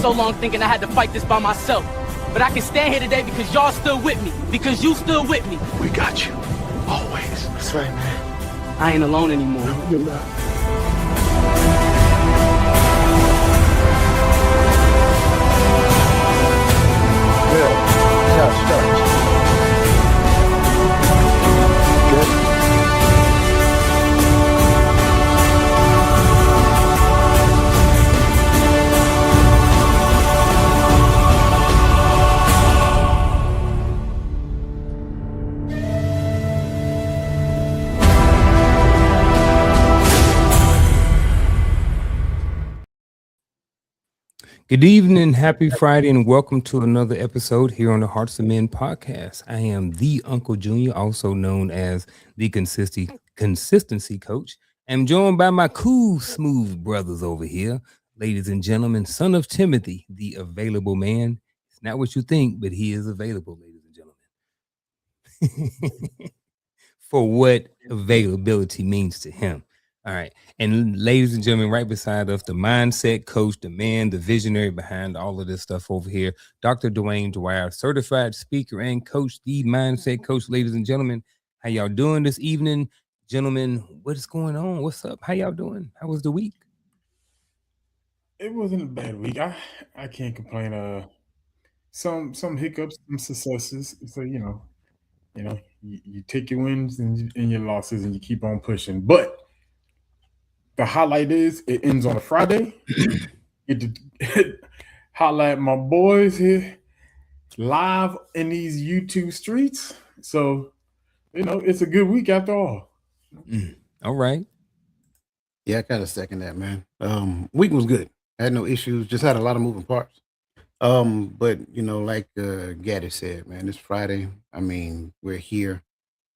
so long thinking I had to fight this by myself. But I can stand here today because y'all stood with me. Because you stood with me. We got you. Always. That's right, man. I ain't alone anymore. No, you're not. Good. Touch. Good. Good evening, happy Friday, and welcome to another episode here on the Hearts of Men podcast. I am the Uncle Junior, also known as the consistency coach. I'm joined by my cool, smooth brothers over here. Ladies and gentlemen, son of Timothy, the available man. It's not what you think, but he is available, ladies and gentlemen. For what availability means to him. All right. And ladies and gentlemen, right beside us, the mindset coach, the man, the visionary behind all of this stuff over here, Dr. Dwayne Dwyer, certified speaker and coach, the mindset coach. Ladies and gentlemen, how y'all doing this evening? Gentlemen, what is going on? What's up? How y'all doing? How was the week? It wasn't a bad week. I can't complain. Some hiccups, some successes. So you take your wins and your losses, and you keep on pushing. But the highlight is it ends on a Friday. Get to highlight my boys here live in these YouTube streets. So it's a good week after all. All right. Yeah, I kind of second that, man. Week was good. I had no issues. Just had a lot of moving parts. But like Gaddy said, man, it's Friday. I mean, we're here.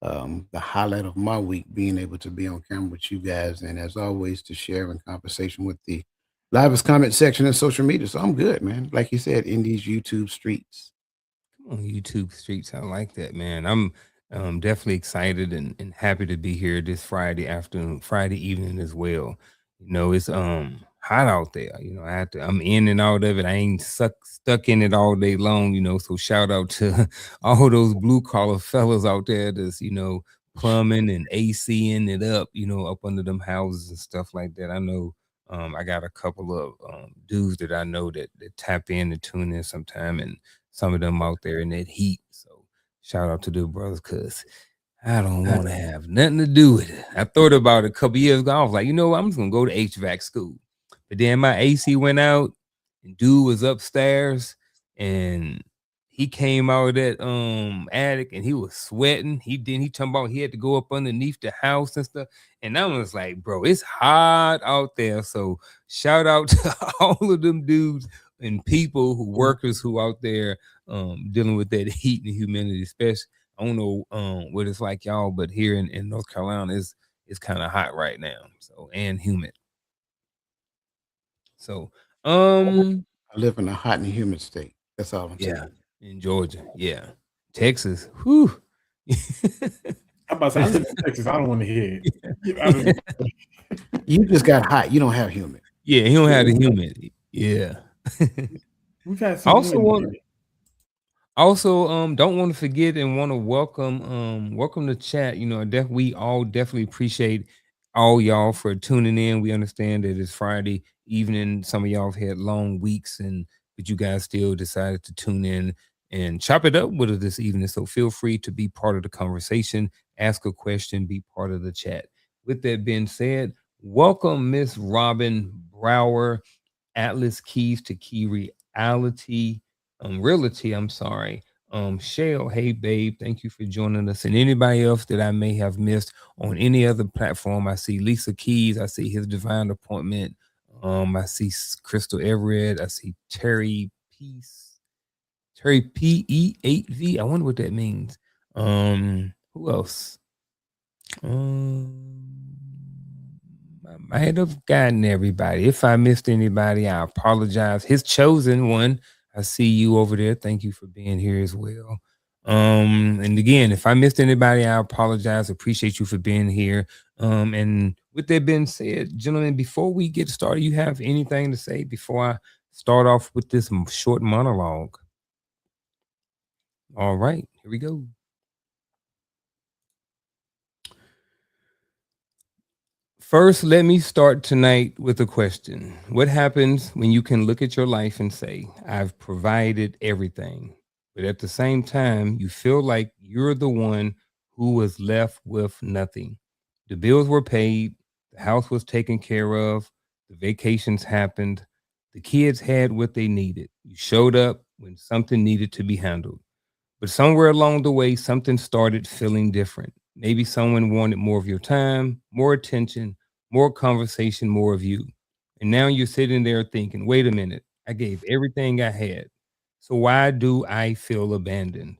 The highlight of my week being able to be on camera with you guys, and as always, to share in conversation with the livest comment section and social media. So I'm good, man. Like you said, in these YouTube streets. Come on, YouTube streets. I like that, man. I'm definitely excited and happy to be here this Friday afternoon, Friday evening as well. It's hot out there. I'm in and out of it. I ain't stuck in it all day long, so shout out to all those blue collar fellas out there that's, plumbing and ACing it up, up under them houses and stuff like that. I know I got a couple of dudes that I know that tap in and tune in sometime, and some of them out there in that heat. So shout out to the brothers, because I don't want to have nothing to do with it. I thought about it a couple years ago. I was like, I'm just going to go to HVAC school. But then my AC went out, and dude was upstairs, and he came out of that attic, and he was sweating. He talking about he had to go up underneath the house and stuff. And I was like, bro, it's hot out there. So shout out to all of them dudes and people workers who out there dealing with that heat and humidity, especially. I don't know what it's like y'all, but here in North Carolina, it's kind of hot right now. So, and humid. So, I live in a hot and humid state. That's all I'm saying. In Georgia, Texas, whew. I'm about to say, I live in Texas. I don't want to hear it. You just got hot. You don't have humid. Yeah, he don't have the humid. Yeah. We've had some Also, don't want to forget and want to welcome the chat. We all definitely appreciate all y'all for tuning in. We understand that it's Friday evening. Some of y'all have had long weeks, but you guys still decided to tune in and chop it up with us this evening. So feel free to be part of the conversation, ask a question, be part of the chat. With that being said, welcome Miss Robin Brower, Atlas Keys to Key Reality. Shell, hey babe, thank you for joining us. And anybody else that I may have missed on any other platform, I see Lisa Keys, I see His Divine Appointment, I see Crystal Everett, I see Terry PE8V. I wonder what that means. Who else? I might have gotten everybody. If I missed anybody, I apologize. His chosen one, I see you over there. Thank you for being here as well. And again, if I missed anybody, I apologize. Appreciate you for being here. And with that being said, gentlemen, before we get started, you have anything to say before I start off with this short monologue. All right, here we go. First, let me start tonight with a question. What happens when you can look at your life and say, I've provided everything, but at the same time, you feel like you're the one who was left with nothing? The bills were paid, the house was taken care of, the vacations happened, the kids had what they needed. You showed up when something needed to be handled. But somewhere along the way, something started feeling different. Maybe someone wanted more of your time, more attention, more conversation, more of you. And now you're sitting there thinking, wait a minute, I gave everything I had. So why do I feel abandoned?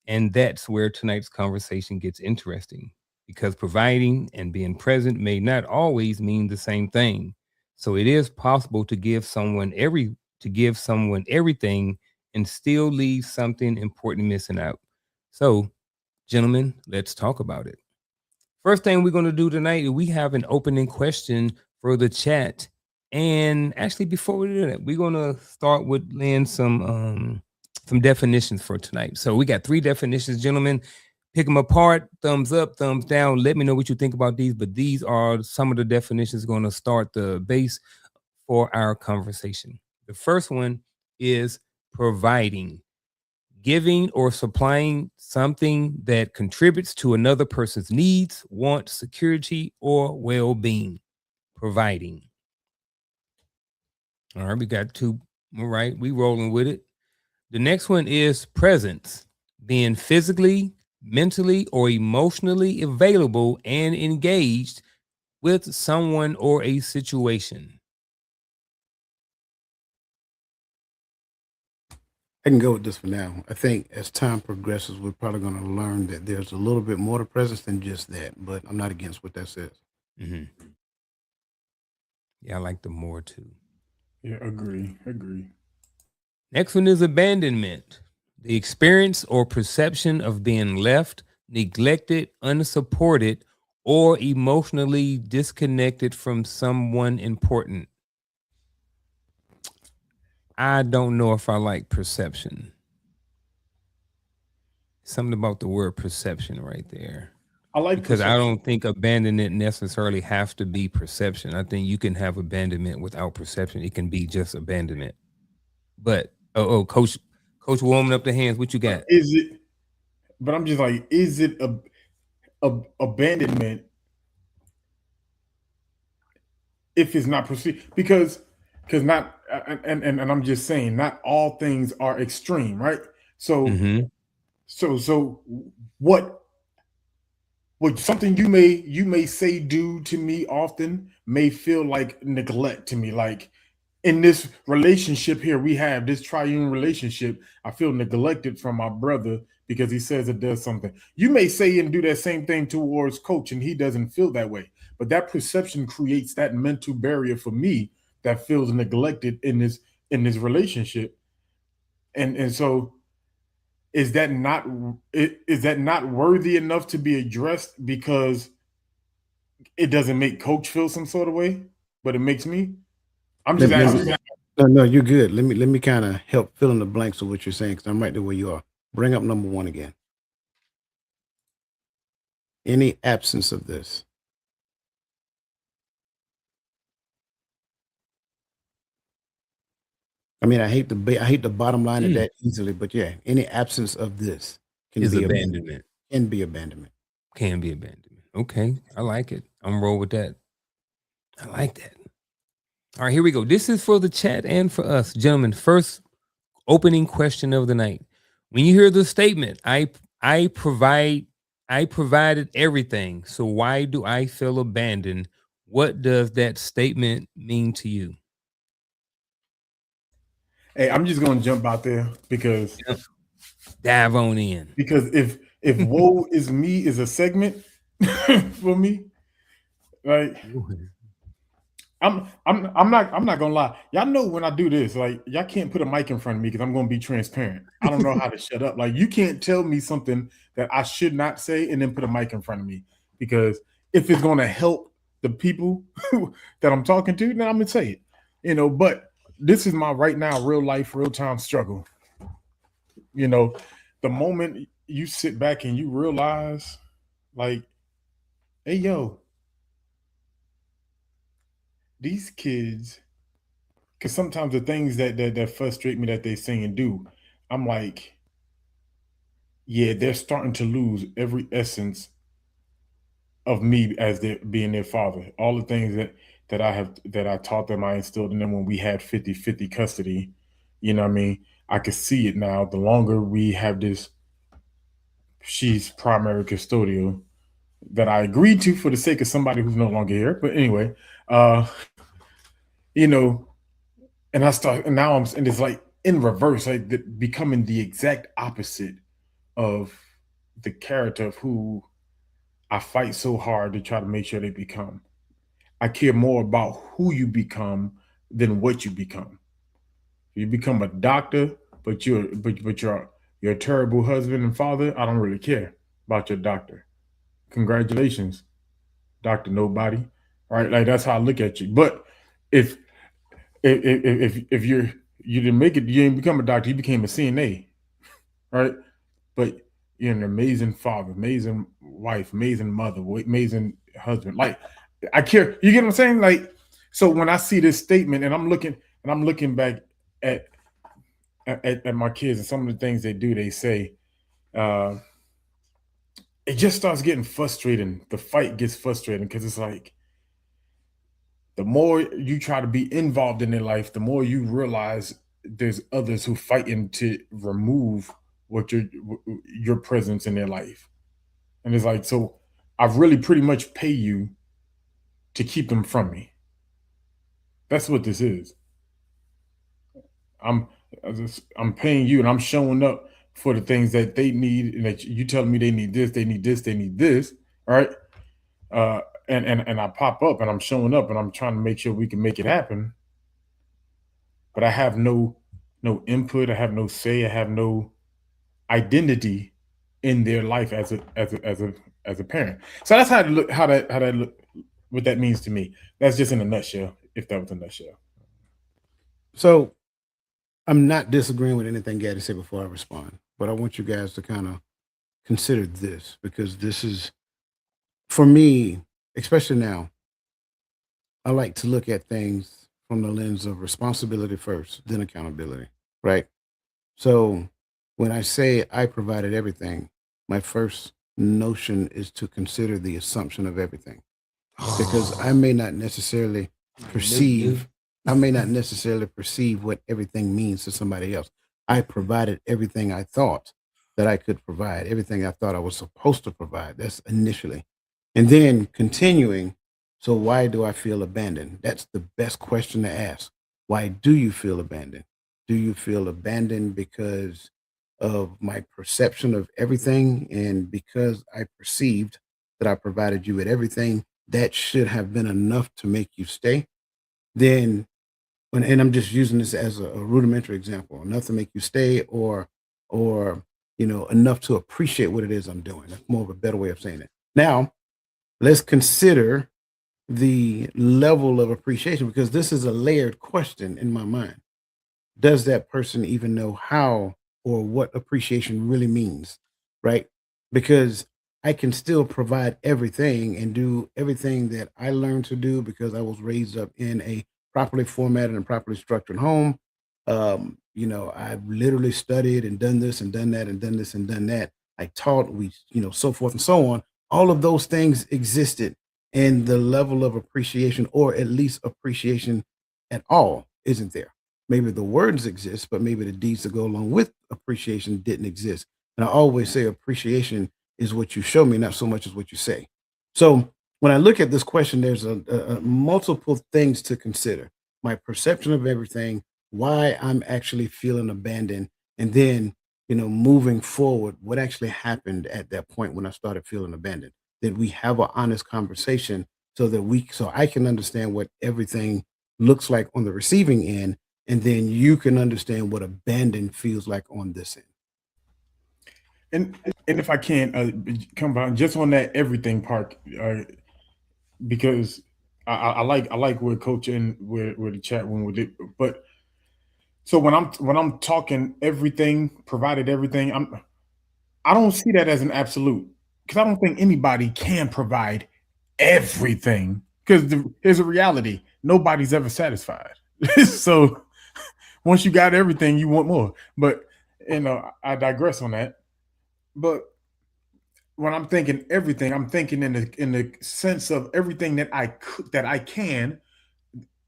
And that's where tonight's conversation gets interesting because providing and being present may not always mean the same thing. So it is possible to give someone everything and still leave something important missing out. So, gentlemen, let's talk about it. First thing we're going to do tonight is we have an opening question for the chat. And actually, before we do that, we're going to start with laying some definitions for tonight. So we got 3 definitions, gentlemen. Pick them apart, thumbs up, thumbs down. Let me know what you think about these. But these are some of the definitions going to start the base for our conversation. The first one is providing, giving or supplying something that contributes to another person's needs, wants, security, or well-being. Providing. All right, we got 2. All right, we rolling with it. The next one is presence, being physically, mentally, or emotionally available and engaged with someone or a situation. I can go with this for now. I think as time progresses, we're probably going to learn that there's a little bit more to presence than just that, but I'm not against what that says. Mm-hmm. Yeah, I like the more too. Yeah, agree. Next one is abandonment, the experience or perception of being left, neglected, unsupported, or emotionally disconnected from someone important. I don't know if I like perception. Something about the word perception right there. I like Because I perception. don't think abandonment necessarily have to be perception. I think you can have abandonment without perception. It can be just abandonment. But coach warming up the hands. What you got? Is it? But I'm just like, is it a abandonment if it's not perceived? Because not and I'm just saying, not all things are extreme, right? So Mm-hmm. so what something you may say do to me often may feel like neglect to me. Like in this relationship here, we have this triune relationship. I feel neglected from my brother because he says it does something. You may say and do that same thing towards coach, and he doesn't feel that way. But that perception creates that mental barrier for me that feels neglected in this relationship. And so is that not worthy enough to be addressed because it doesn't make coach feel some sort of way, but it makes me? I'm just Let me, asking. no, you're good. Let me kind of help fill in the blanks of what you're saying because I'm right there where you are. Bring up number 1 again. Any absence of this. I mean, I hate the bottom line of that easily, but yeah, any absence of this Is abandonment. Can be abandonment. Can be abandonment. Okay. I like it. I'm roll with that. I like that. All right, here we go. This is for the chat and for us. Gentlemen, first opening question of the night. When you hear the statement, I provided everything. So why do I feel abandoned? What does that statement mean to you? Hey, I'm just gonna jump out there because Yep. Dive on in. if woe is me is a segment for me, like I'm not gonna lie. Y'all know when I do this, like y'all can't put a mic in front of me because I'm gonna be transparent. I don't know how to shut up. Like you can't tell me something that I should not say and then put a mic in front of me because if it's gonna help the people that I'm talking to, then I'm gonna say it. But this is my right now, real life, real time struggle. You know, the moment you sit back and you realize, like, hey, yo, these kids, because sometimes the things that frustrate me that they say and do, I'm like, yeah, they're starting to lose every essence of me as being their father. All the things that I taught them, I instilled in them when we had 50-50 custody. You know what I mean? I could see it now. The longer we have this, she's primary custodial that I agreed to for the sake of somebody who's no longer here. But anyway, uh, you know, and I start, and now and it's like in reverse, like becoming the exact opposite of the character of who I fight so hard to try to make sure they become. I care more about who you become than what you become. You become a doctor, but you're a terrible husband and father. I don't really care about your doctor. Congratulations, Doctor Nobody. Right? Like that's how I look at you. But if if you didn't make it, you didn't become a doctor. You became a CNA, right? But you're an amazing father, amazing wife, amazing mother, amazing husband. Like I care. You get what I'm saying? Like so when I see this statement and I'm looking back at at my kids and some of the things they do, they say, uh, it just starts getting frustrating. The fight gets frustrating because it's like the more you try to be involved in their life, the more you realize there's others who fighting to remove what your presence in their life. And it's like, so I've really pretty much pay you to keep them from me. That's what this is. I'm I'm paying you and I'm showing up for the things that they need and that you telling me they need this, they need this, they need this. All right. Uh and I pop up and I'm showing up and I'm trying to make sure we can make it happen. But I have no input, I have no say, I have no identity in their life as a parent. So that's how that look what that means to me. That's just in a nutshell, if that was a nutshell. So I'm not disagreeing with anything Gaddy said before I respond, but I want you guys to kind of consider this because this is for me, especially now. I like to look at things from the lens of responsibility first, then accountability, right? So when I say I provided everything, my first notion is to consider the assumption of everything because I may not necessarily perceive I may not necessarily perceive what everything means to somebody else. I provided everything I thought that I could provide, everything I thought I was supposed to provide. That's initially. And then continuing, so why do I feel abandoned? That's the best question to ask. Why do you feel abandoned? Do you feel abandoned because of my perception of everything and because I perceived that I provided you with everything that should have been enough to make you stay? Then and I'm just using this as a rudimentary example, enough to make you stay or enough to appreciate what it is I'm doing. That's more of a better way of saying it. Now, let's consider the level of appreciation because this is a layered question in my mind. Does that person even know how or what appreciation really means? Right? Because I can still provide everything and do everything that I learned to do because I was raised up in a properly formatted and properly structured home. I've literally studied and done this and done that and done this and done that. I taught, so forth and so on. All of those things existed, and the level of appreciation, or at least appreciation at all, isn't there. Maybe the words exist, but maybe the deeds that go along with appreciation didn't exist. And I always say appreciation is what you show me, not so much as what you say. So when I look at this question, there's a multiple things to consider. My perception of everything, why I'm actually feeling abandoned, and then moving forward, what actually happened at that point when I started feeling abandoned. That we have an honest conversation so I can understand what everything looks like on the receiving end, and then you can understand what abandon feels like on this end. And and if I can come back just on that everything part, because I like where Coach and where the chat went with it, but So when I'm talking everything, provided everything, I don't see that as an absolute because I don't think anybody can provide everything. Because here's a reality: nobody's ever satisfied. So once you got everything, you want more. But I digress on that. But when I'm thinking everything, I'm thinking in the sense of everything that I can,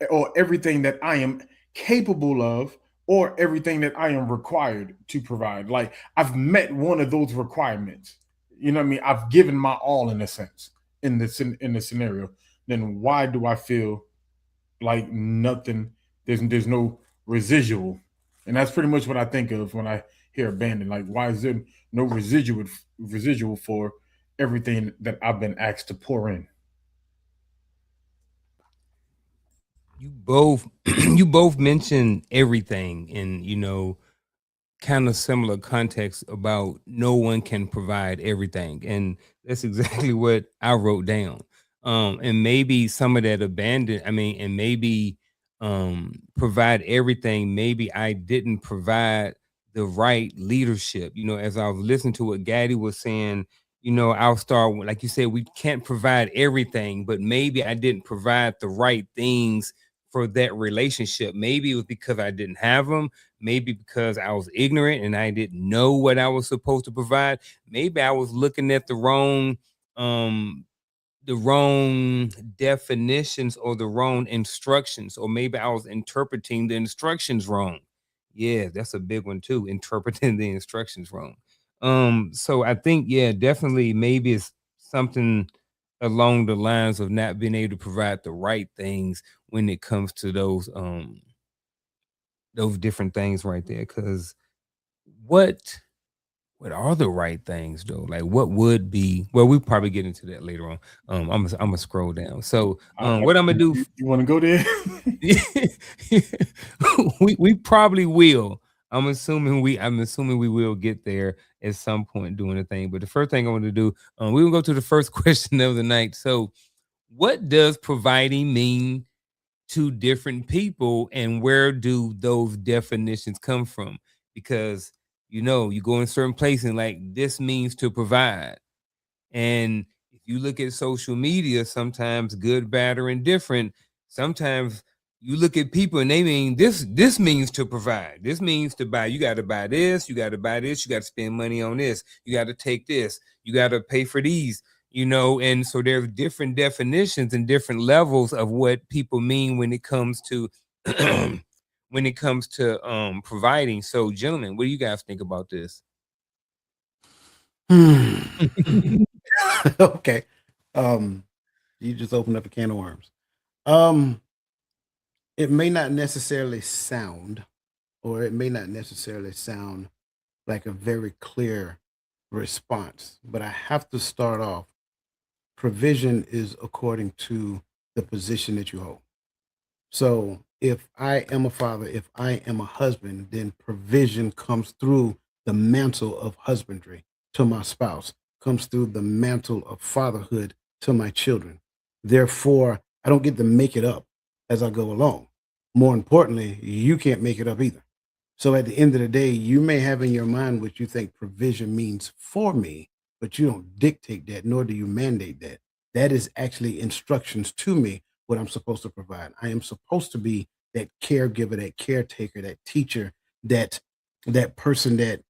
or everything that I am capable of, or everything that I am required to provide. Like I've met one of those requirements. You know what I mean? I've given my all in a sense in the scenario. Then why do I feel like nothing? There's no residual, and that's pretty much what I think of when I hear abandon. Like why is there no residual for everything that I've been asked to pour in? You both you both mentioned everything, and kind of similar context about no one can provide everything, and that's exactly what I wrote down. And maybe some of that abandon, I mean, and maybe provide everything. Maybe I didn't provide the right leadership. As I was listening to what Gaddy was saying, I'll start like you said, we can't provide everything, but maybe I didn't provide the right things for that relationship. Maybe it was because I didn't have them. Maybe because I was ignorant and I didn't know what I was supposed to provide. Maybe I was looking at um the wrong definitions or the wrong instructions, or maybe I was interpreting the instructions wrong. Yeah, that's a big one too, interpreting the instructions wrong. So I think, yeah, definitely maybe it's something along the lines of not being able to provide the right things when it comes to those different things right there. Because what what are the right things though? Like what would be, well, we probably get into that later on. I'm gonna scroll down. So what I'm gonna do You want to go there? we probably will. I'm assuming we will get there at some point doing the thing. But the first thing I want to do, we will go to the first question of the night. So what does providing mean to different people, and where do those definitions come from? Because you go in certain places and like this means to provide, and if you look at social media, sometimes good, bad, or indifferent, sometimes you look at people and they mean this means to provide. This means to buy. You got to buy this, you got to buy this, you got to spend money on this, you got to take this, you got to pay for these, and so there's different definitions and different levels of what people mean when it comes to providing. So gentlemen, what do you guys think about this? Okay. Um, you just opened up a can of worms. Um, it may not necessarily sound, or it may not necessarily sound like a very clear response, but I have to start off. Provision is according to the position that you hold. So if I am a father, if I am a husband, then provision comes through the mantle of husbandry to my spouse, comes through the mantle of fatherhood to my children. Therefore, I don't get to make it up as I go along. More importantly, you can't make it up either. So at the end of the day, you may have in your mind what you think provision means for me, but you don't dictate that, nor do you mandate that. That is actually instructions to me what I'm supposed to provide. I am supposed to be that caregiver, that caretaker, that teacher, that person that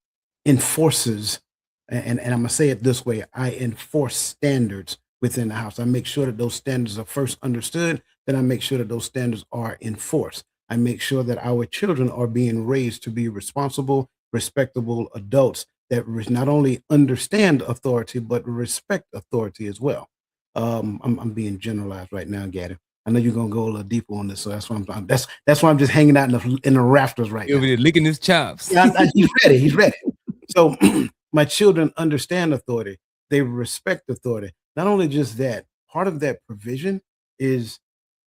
enforces, and I'm gonna say it this way: I enforce standards within the house. I make sure that those standards are first understood, then I make sure that those standards are enforced. I make sure that our children are being raised to be responsible, respectable adults that not only understand authority but respect authority as well. I'm being generalized right now, Gaddy. I know you're gonna go a little deeper on this, so that's why that's why I'm just hanging out in the rafters right Over now. there licking his chops. Yeah, he's ready. He's ready. So my children understand authority. They respect authority. Not only just that, part of that provision is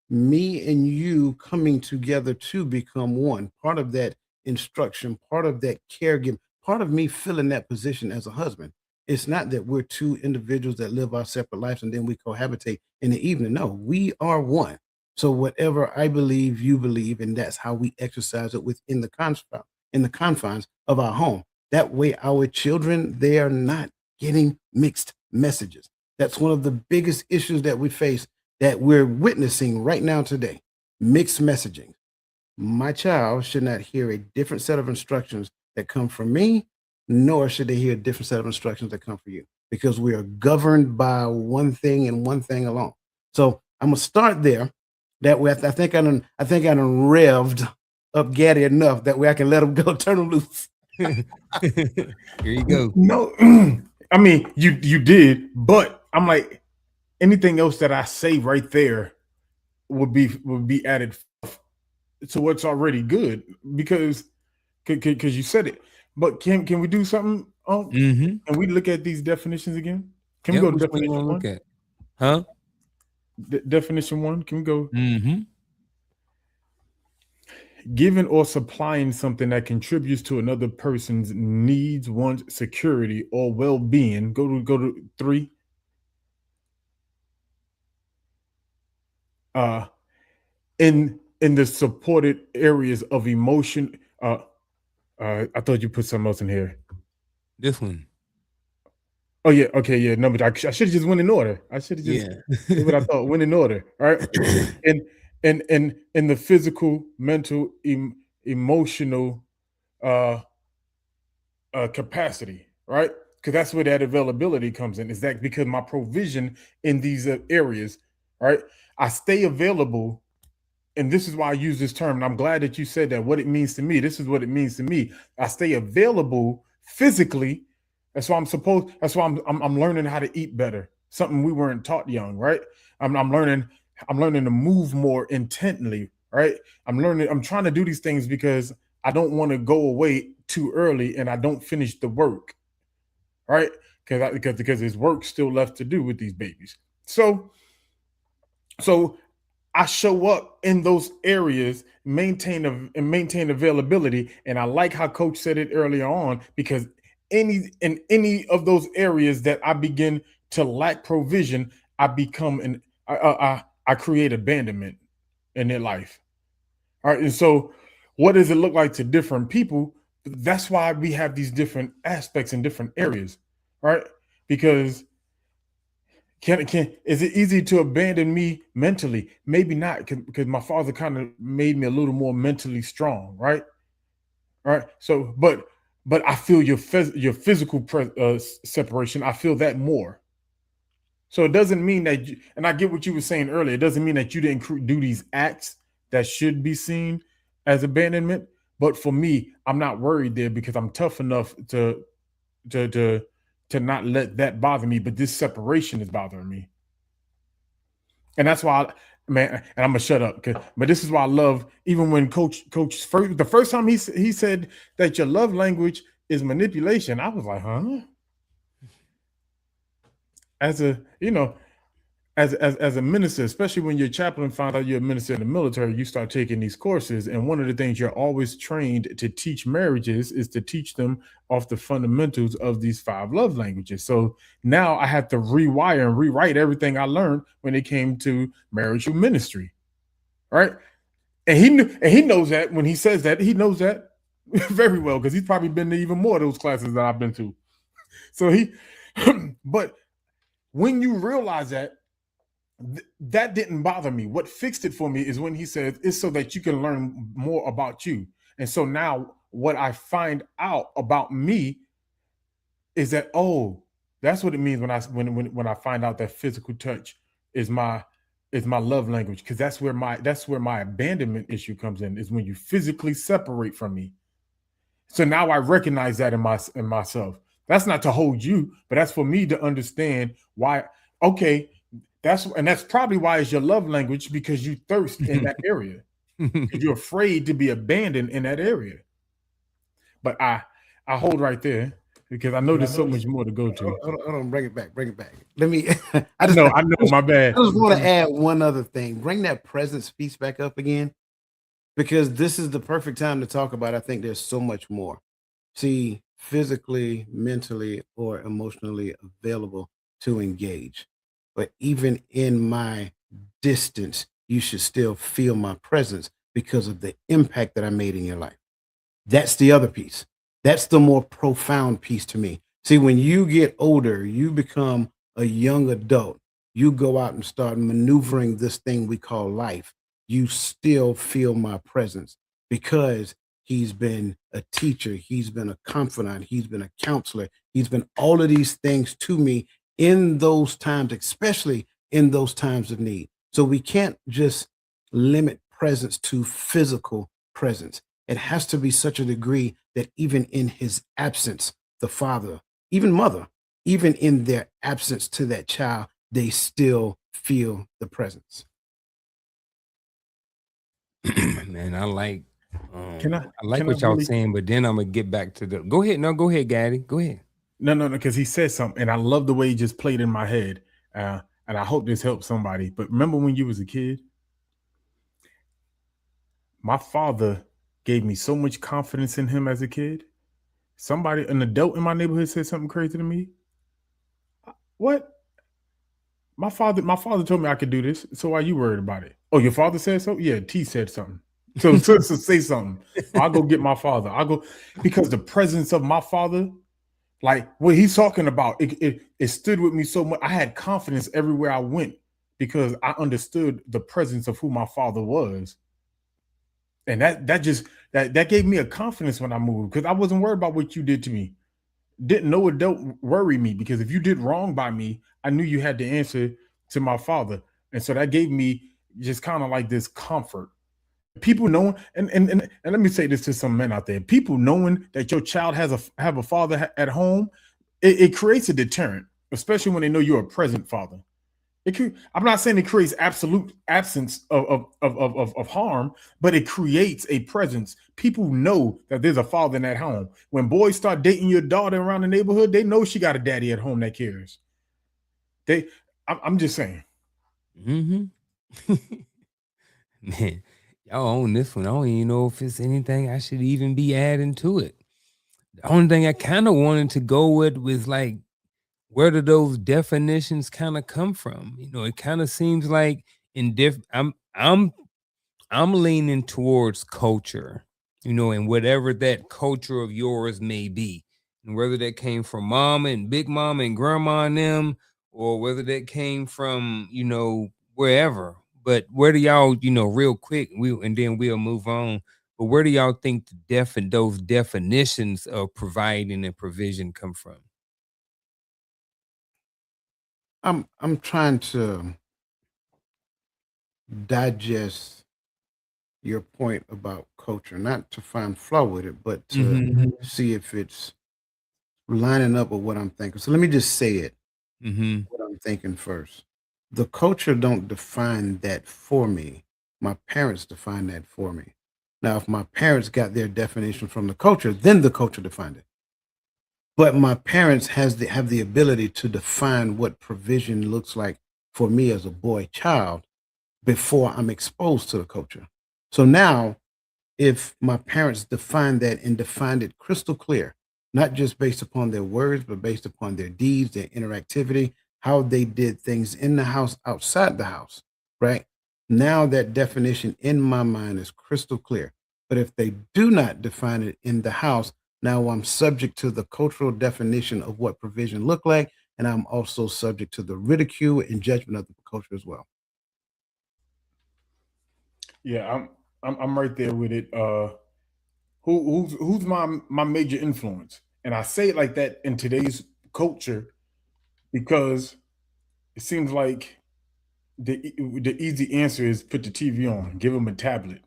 me and you coming together to become one. Part of that instruction, part of that caregiving, part of me filling that position as a husband. It's not that we're two individuals that live our separate lives and then we cohabitate in the evening. No, we are one. So whatever I believe, you believe, and that's how we exercise it within the confines of our home. That way, our children, they are not getting mixed messages. That's one of the biggest issues that we face, that we're witnessing right now today. Mixed messaging. My child should not hear a different set of instructions that come from me, nor should they hear a different set of instructions that come from you, because we are governed by one thing and one thing alone. So I'm gonna start there. That way, I think I done revved up Gaddy enough that way I can let him go, turn him loose. Here you go. No, I mean you did, but I'm like, anything else that I say right there would be added to what's already good, because you said it. But can we do something? Mm-hmm. Can we look at these definitions again? Can Yep, we go to which one you definition want to look one? at? Huh? Definition one. Can we go? Mm-hmm. Giving or supplying something that contributes to another person's needs, wants, security, or well-being. Go to three. In the supported areas of emotion. I thought you put something else in here. This one. Oh yeah, okay, yeah. No, but I should have just went in order. I should have just did what I thought. Went in order. All right. In the physical, mental, emotional capacity, right? Because that's where that availability comes in. Is that because my provision in these areas, right? I stay available, and this is why I use this term. And I'm glad that you said that. What it means to me. This is what it means to me. I stay available physically. That's why I'm learning how to eat better. Something we weren't taught young, right? I'm learning to move more intently, right? I'm trying to do these things because I don't want to go away too early and I don't finish the work, right? Because there's work still left to do with these babies. So I show up in those areas, maintain availability, and I like how Coach said it earlier on, because in any of those areas that I begin to lack provision, I become I create abandonment in their life. All right, and so what does it look like to different people? That's why we have these different aspects in different areas, right? Because is it easy to abandon me mentally? Maybe not, because my father kind of made me a little more mentally strong, right? All right. So, but I feel your physical separation. I feel that more. So it doesn't mean that, and I get what you were saying earlier. It doesn't mean that you didn't do these acts that should be seen as abandonment. But for me, I'm not worried there, because I'm tough enough to not let that bother me. But this separation is bothering me. And that's why, man, and I'm gonna shut up. But this is why I love, even when the first time he said that your love language is manipulation, I was like, huh? As a minister, especially when your chaplain found out you're a minister in the military, you start taking these courses. And one of the things you're always trained to teach marriages is to teach them off the fundamentals of these 5 love languages. So now I have to rewire and rewrite everything I learned when it came to marital ministry. Right. And he knows that. When he says that, he knows that very well, because he's probably been to even more of those classes that I've been to. So but when you realize that, that didn't bother me. What fixed it for me is when he said it's so that you can learn more about you. And so now what I find out about me is that, oh, that's what it means when I find out that physical touch is my love language, because that's where my abandonment issue comes in, is when you physically separate from me. So now I recognize that in myself. That's not to hold you, but that's for me to understand why. Okay, that's probably why it's your love language, because you thirst in that area. Because you're afraid to be abandoned in that area. But I hold right there, because I know there's so much more to go to. Hold on, bring it back. Let me. I know, my bad. I just want to add one other thing. Bring that presence piece back up again, because this is the perfect time to talk about. I think there's so much more. See, physically, mentally, or emotionally available to engage. But even in my distance, you should still feel my presence because of the impact that I made in your life. That's the other piece. That's the more profound piece to me. See, when you get older, you become a young adult. You go out and start maneuvering this thing we call life. You still feel my presence because he's been a teacher, he's been a confidant, he's been a counselor, he's been all of these things to me in those times, especially in those times of need. So we can't just limit presence to physical presence. It has to be such a degree that even in his absence, the father, even mother, even in their absence to that child, they still feel the presence. Man, I like Can I I like can I what y'all really saying, but then I'm gonna get back to the go ahead. No, go ahead, Gaddy. Go ahead. no, because he said something, and I love the way he just played in my head. And I hope this helps somebody. But remember when you was a kid, my father gave me so much confidence in him as a kid. Somebody, an adult in my neighborhood, said something crazy to me. What? My father told me I could do this. So why you worried about it? Oh, your father said so? Yeah, T said something. So say something. I'll go get my father. I'll go because the presence of my father, like what he's talking about, it stood with me so much. I had confidence everywhere I went because I understood the presence of who my father was. And that gave me a confidence when I moved because I wasn't worried about what you did to me. Didn't no adult worry me because if you did wrong by me, I knew you had to answer to my father. And so that gave me just kind of like this comfort. People knowing, and let me say this to some men out there: people knowing that your child have a father at home, it creates a deterrent, especially when they know you're a present father. I'm not saying it creates absolute absence of harm, but it creates a presence. People know that there's a father in that home. When boys start dating your daughter around the neighborhood, they know she got a daddy at home that cares. I'm just saying. Mm-hmm. Man, y'all own this one. I don't even know if it's anything I should even be adding to it. The only thing I kind of wanted to go with was like, where do those definitions kind of come from? You know, it kind of seems like in I'm leaning towards culture, you know, and whatever that culture of yours may be, and whether that came from mama and big mama and grandma and them, or whether that came from, you know, wherever. But where do y'all, you know, real quick, and then we'll move on. But where do y'all think those definitions of providing and provision come from? I'm trying to digest your point about culture, not to find flaw with it, but to Mm-hmm. see if it's lining up with what I'm thinking. So let me just say it, Mm-hmm. what I'm thinking first. The culture don't define that for me. My parents define that for me. Now, if my parents got their definition from the culture, then the culture defined it. But my parents have the ability to define what provision looks like for me as a boy child before I'm exposed to the culture. So now, if my parents defined that and defined it crystal clear, not just based upon their words, but based upon their deeds, their interactivity, how they did things in the house, outside the house, right? Now that definition in my mind is crystal clear. But if they do not define it in the house, now I'm subject to the cultural definition of what provision look like, and I'm also subject to the ridicule and judgment of the culture as well. Yeah, I'm right there with it. Who's my major influence? And I say it like that in today's culture because it seems like the easy answer is put the TV on, give them a tablet.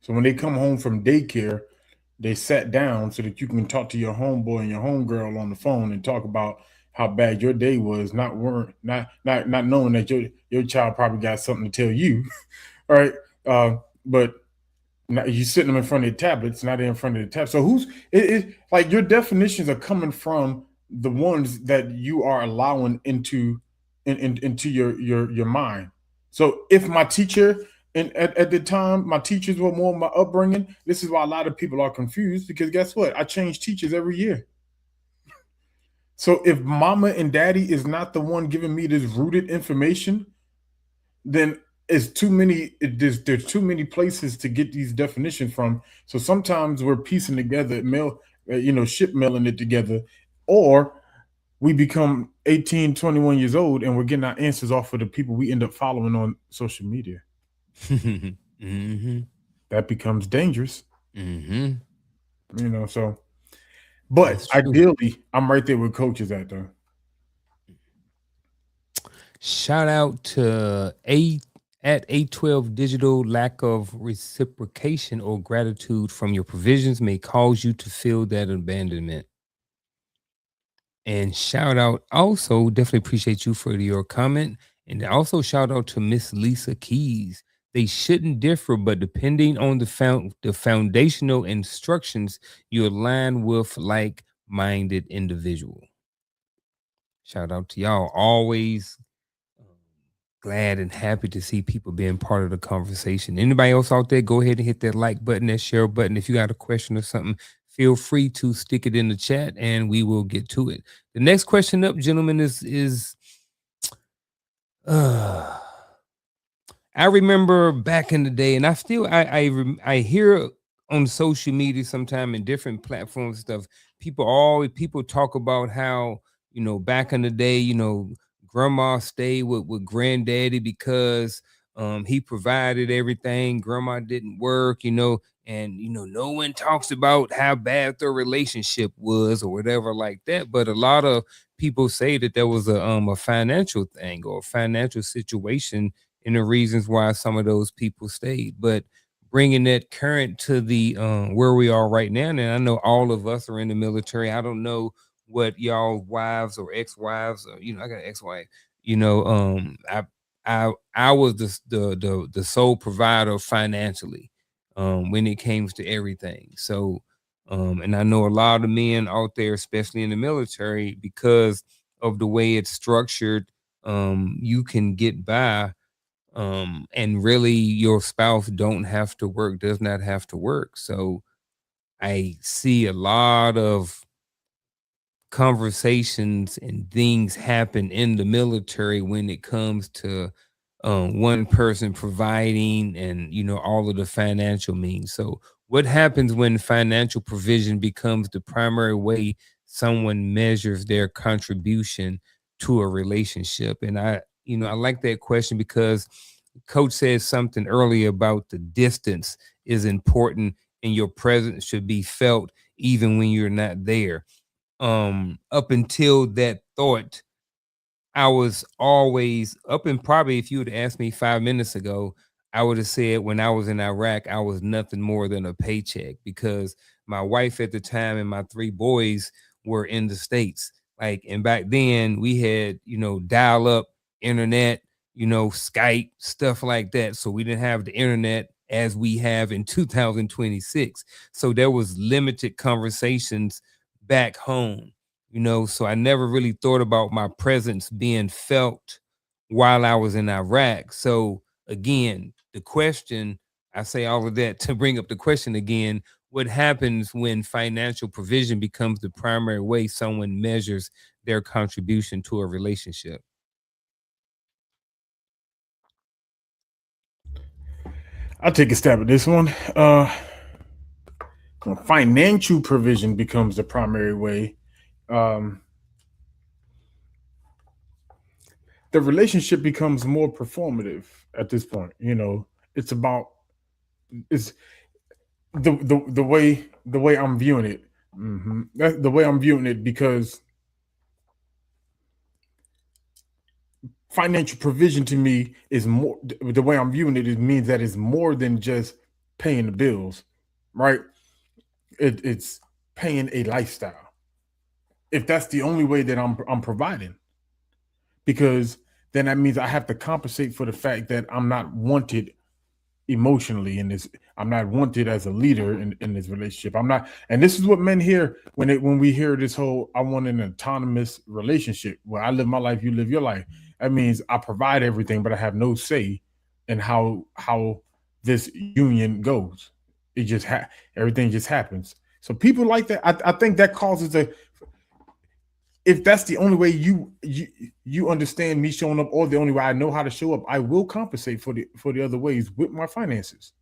So when they come home from daycare, they sat down so that you can talk to your homeboy and your homegirl on the phone and talk about how bad your day was, not knowing that your child probably got something to tell you, right? But now you sitting them in front of the tablets, not in front of the tab. So like your definitions are coming from the ones that you are allowing into your mind. So if my teacher and at the time my teachers were more my upbringing, this is why a lot of people are confused because guess what? I change teachers every year. So if mama and daddy is not the one giving me this rooted information, then it's too many. There's too many places to get these definitions from. So sometimes we're piecing together ship mailing it together, or we become 18, 21 years old, and we're getting our answers off of the people we end up following on social media. Mm-hmm. That becomes dangerous, Mm-hmm. So, but That's true. ideally, I'm right there with coaches at though. Shout out to A12 Digital. Lack of reciprocation or gratitude from your provisions may cause you to feel that abandonment. And shout out also, definitely appreciate you for your comment. And also shout out to Miss Lisa Keys. They shouldn't differ, but depending on the foundational instructions, you align with like-minded individual. Shout out to y'all. Always glad and happy to see people being part of the conversation. Anybody else out there, go ahead and hit that like button, that share button. If you got a question or something, feel free to stick it in the chat and we will get to it. The next question up, gentlemen, is I remember back in the day, and I hear on social media sometime in different platforms stuff. People talk about how back in the day, grandma stayed with granddaddy because he provided everything. Grandma didn't work, and no one talks about how bad their relationship was or whatever like that. But a lot of people say that there was a financial thing or a financial situation and the reasons why some of those people stayed. But bringing that current to the where we are right now, and I know all of us are in the military. I don't know what y'all wives or ex-wives, or, I got an ex-wife. I was the sole provider financially when it came to everything. So and I know a lot of men out there, especially in the military, because of the way it's structured, you can get by and really your spouse does not have to work. So I see a lot of conversations and things happen in the military when it comes to one person providing and all of the financial means. So what happens when financial provision becomes the primary way someone measures their contribution to a relationship? And I like that question because coach said something earlier about the distance is important and your presence should be felt even when you're not there. Up until that thought, I was always up, and probably if you would asked me 5 minutes ago, I would have said when I was in Iraq, I was nothing more than a paycheck because my wife at the time and my three boys were in the States. And back then we had, dial up internet, Skype, stuff like that. So we didn't have the internet as we have in 2026. So there was limited conversations back home. So I never really thought about my presence being felt while I was in Iraq. So again, the question, I say all of that to bring up the question again, what happens when financial provision becomes the primary way someone measures their contribution to a relationship? I'll take a stab at this one. Financial provision becomes the primary way. Um, the relationship becomes more performative at this point. It's about it's the way I'm viewing it. That's the way I'm viewing it because financial provision to me is more. The way I'm viewing it, it means that it's more than just paying the bills, right? It's paying a lifestyle. If that's the only way that I'm providing, because then that means I have to compensate for the fact that I'm not wanted emotionally in this. I'm not wanted as a leader in this relationship. I'm not, and this is what men hear when we hear this whole I want an autonomous relationship where I live my life, you live your life. That means I provide everything, but I have no say in how this union goes. It just everything just happens. So people like that, I think that causes if that's the only way you understand me showing up, or the only way I know how to show up, I will compensate for the other ways with my finances.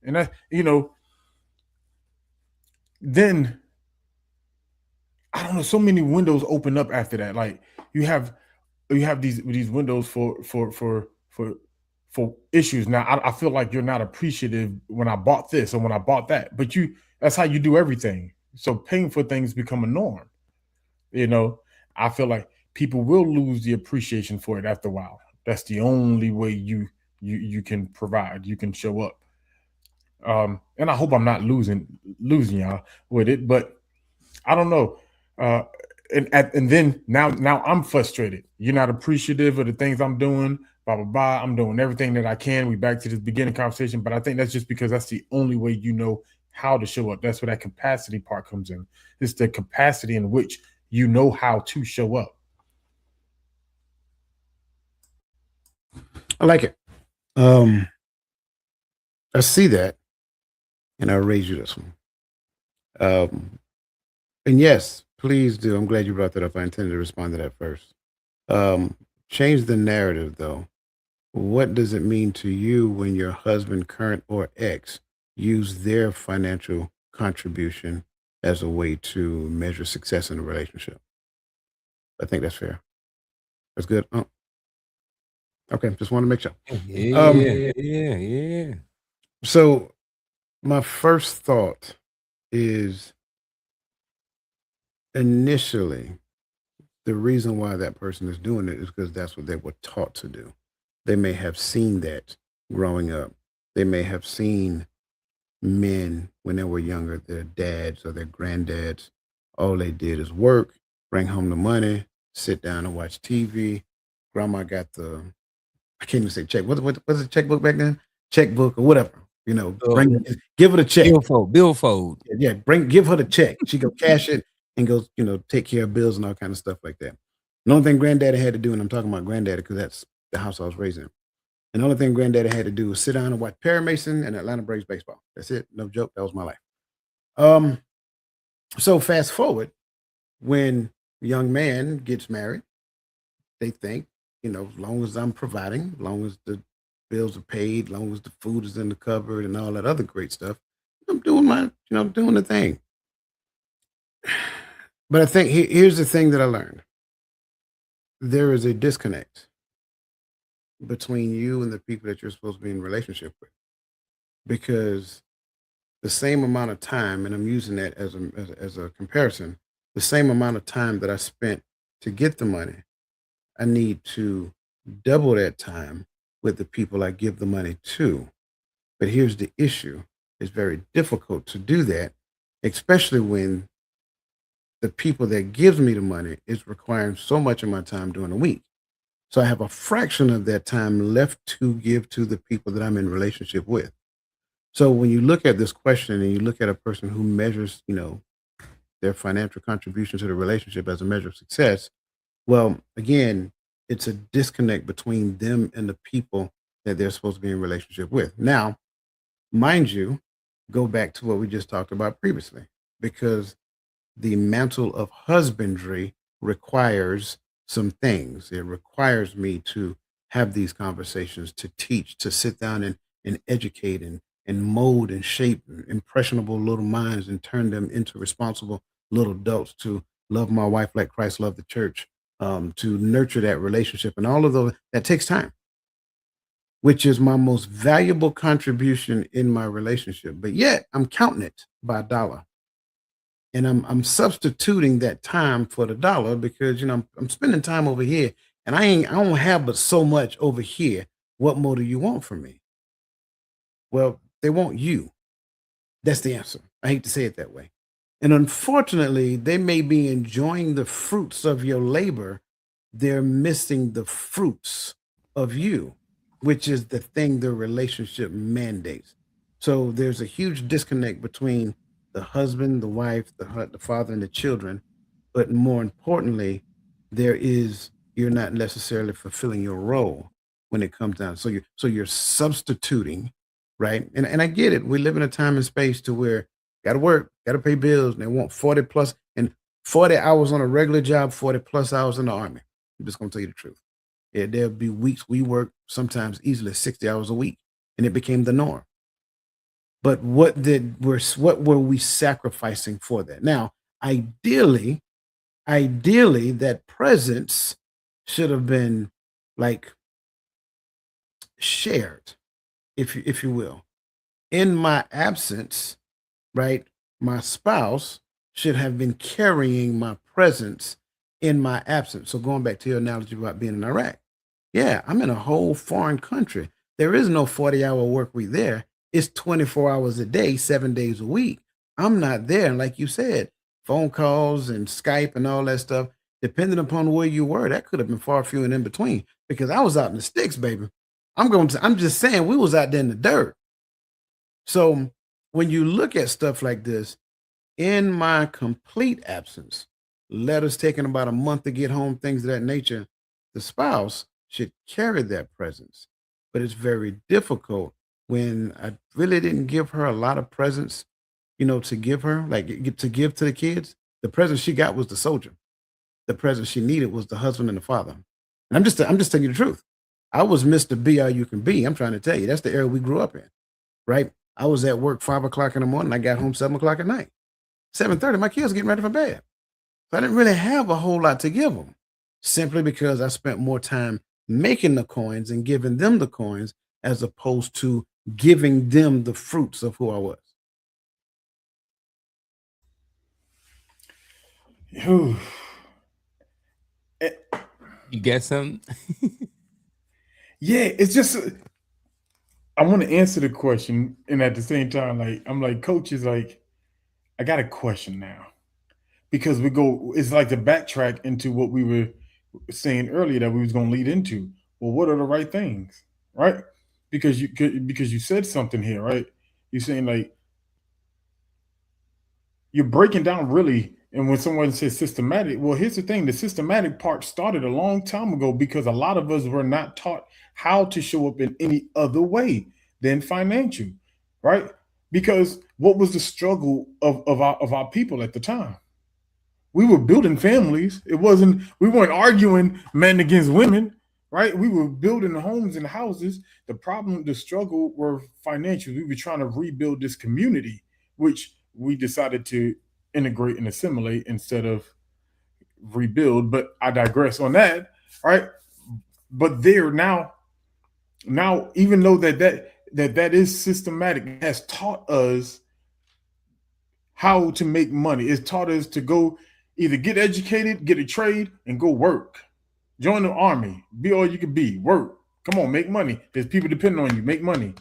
And that, then I don't know, so many windows open up after that. Like you have these windows for issues. Now I feel like you're not appreciative when I bought this or when I bought that, but that's how you do everything. So paying for things become a norm. You know, I feel like people will lose the appreciation for it after a while. That's the only way you can provide, you can show up. And I hope I'm not losing y'all with it, but I don't know. Uh, and then now I'm frustrated. You're not appreciative of the things I'm doing. Blah blah blah. I'm doing everything that I can. We back to this beginning conversation, but I think that's just because that's the only way you know how to show up. That's where that capacity part comes in. It's the capacity in which you know how to show up. I like it. I see that, and I'll raise you this one. Um, and yes, please do. I'm glad you brought that up. I intended to respond to that first. Um, Change the narrative, though. What does it mean to you when your husband, current or ex, use their financial contribution as a way to measure success in a relationship? I think that's fair. That's good. Oh, okay. Just want to make sure. Yeah. So my first thought is initially the reason why that person is doing it is because that's what they were taught to do. They may have seen that growing up. They may have seen men when they were younger, their dads or their granddads, all they did is work, bring home the money, sit down and watch TV. Grandma got I can't even say check. What's the checkbook back then? Checkbook or whatever. Give her the check. Billfold. Yeah, give her the check. She go cash it and goes, take care of bills and all kind of stuff like that. The only thing granddaddy had to do, and I'm talking about granddaddy because that's the house I was raised in. And the only thing granddaddy had to do was sit down and watch Perry Mason and Atlanta Braves baseball. That's it. No joke. That was my life. So fast forward, when a young man gets married, they think, as long as I'm providing, as long as the bills are paid, as long as the food is in the cupboard and all that other great stuff, I'm doing doing the thing. But I think here's the thing that I learned. There is a disconnect between you and the people that you're supposed to be in a relationship with, because the same amount of time, and I'm using that as a comparison, the same amount of time that I spent to get the money, I need to double that time with the people I give the money to. But here's the issue. It's very difficult to do that, especially when the people that gives me the money is requiring so much of my time during the week. So I have a fraction of that time left to give to the people that I'm in relationship with. So when you look at this question and you look at a person who measures, their financial contribution to the relationship as a measure of success, well, again, it's a disconnect between them and the people that they're supposed to be in relationship with. Now, mind you, go back to what we just talked about previously, because the mantle of husbandry requires some things. It requires me to have these conversations, to teach, to sit down and educate and mold and shape impressionable little minds and turn them into responsible little adults, to love my wife like Christ loved the church, to nurture that relationship. And all of those, that takes time, which is my most valuable contribution in my relationship. But yet I'm counting it by dollar. And I'm substituting that time for the dollar because I'm spending time over here and I don't have but so much over here. What more do you want from me? Well, they want you. That's the answer. I hate to say it that way. And unfortunately, they may be enjoying the fruits of your labor. They're missing the fruits of you, which is the thing the relationship mandates. So there's a huge disconnect between the husband, the wife, the father, and the children. But more importantly, you're not necessarily fulfilling your role when it comes down. So you're substituting, right? And I get it. We live in a time and space to where got to work, got to pay bills, and they want 40 plus. And 40 hours on a regular job, 40 plus hours in the Army. I'm just going to tell you the truth. Yeah, there'll be weeks we work sometimes easily 60 hours a week, and it became the norm. But what were we sacrificing for that? Now, ideally, that presence should have been like shared, if you will. In my absence, right? My spouse should have been carrying my presence in my absence. So going back to your analogy about being in Iraq, yeah, I'm in a whole foreign country. There is no 40-hour work week there. It's 24 hours a day, 7 days a week. I'm not there. And like you said, phone calls and Skype and all that stuff, depending upon where you were, that could have been far few and in between because I was out in the sticks, baby. I'm just saying we was out there in the dirt. So when you look at stuff like this, in my complete absence, letters taking about a month to get home, things of that nature, the spouse should carry that presence. But it's very difficult when I really didn't give her a lot of presents, to give her, to give to the kids. The present she got was the soldier. The present she needed was the husband and the father. And I'm just telling you the truth. I was Mr. Be All You Can Be. I'm trying to tell you, that's the era we grew up in, right? I was at work 5 o'clock in the morning. I got home 7 o'clock at night. 7:30, my kids getting ready for bed. So I didn't really have a whole lot to give them, simply because I spent more time making the coins and giving them the coins as opposed to giving them the fruits of who I was. Whew. You got something? Yeah, it's just I want to answer the question, and at the same time, like I'm like, coach is like, I got a question now because it's like to backtrack into what we were saying earlier that we was going to lead into. Well, what are the right things, right? Because you said something here, right? You're saying like you're breaking down really. And when someone says systematic, well, here's the thing: the systematic part started a long time ago because a lot of us were not taught how to show up in any other way than financial, right? Because what was the struggle of our people at the time? We were building families. We weren't arguing men against women, right? We were building homes and houses. The struggle were financial. We were trying to rebuild this community, which we decided to integrate and assimilate instead of rebuild. But I digress on that, right? But there now, even though that is systematic, it has taught us how to make money. It's taught us to go either get educated, get a trade, and go work. Join the army. Be all you can be. Work. Come on, make money. There's people depending on you. Make money.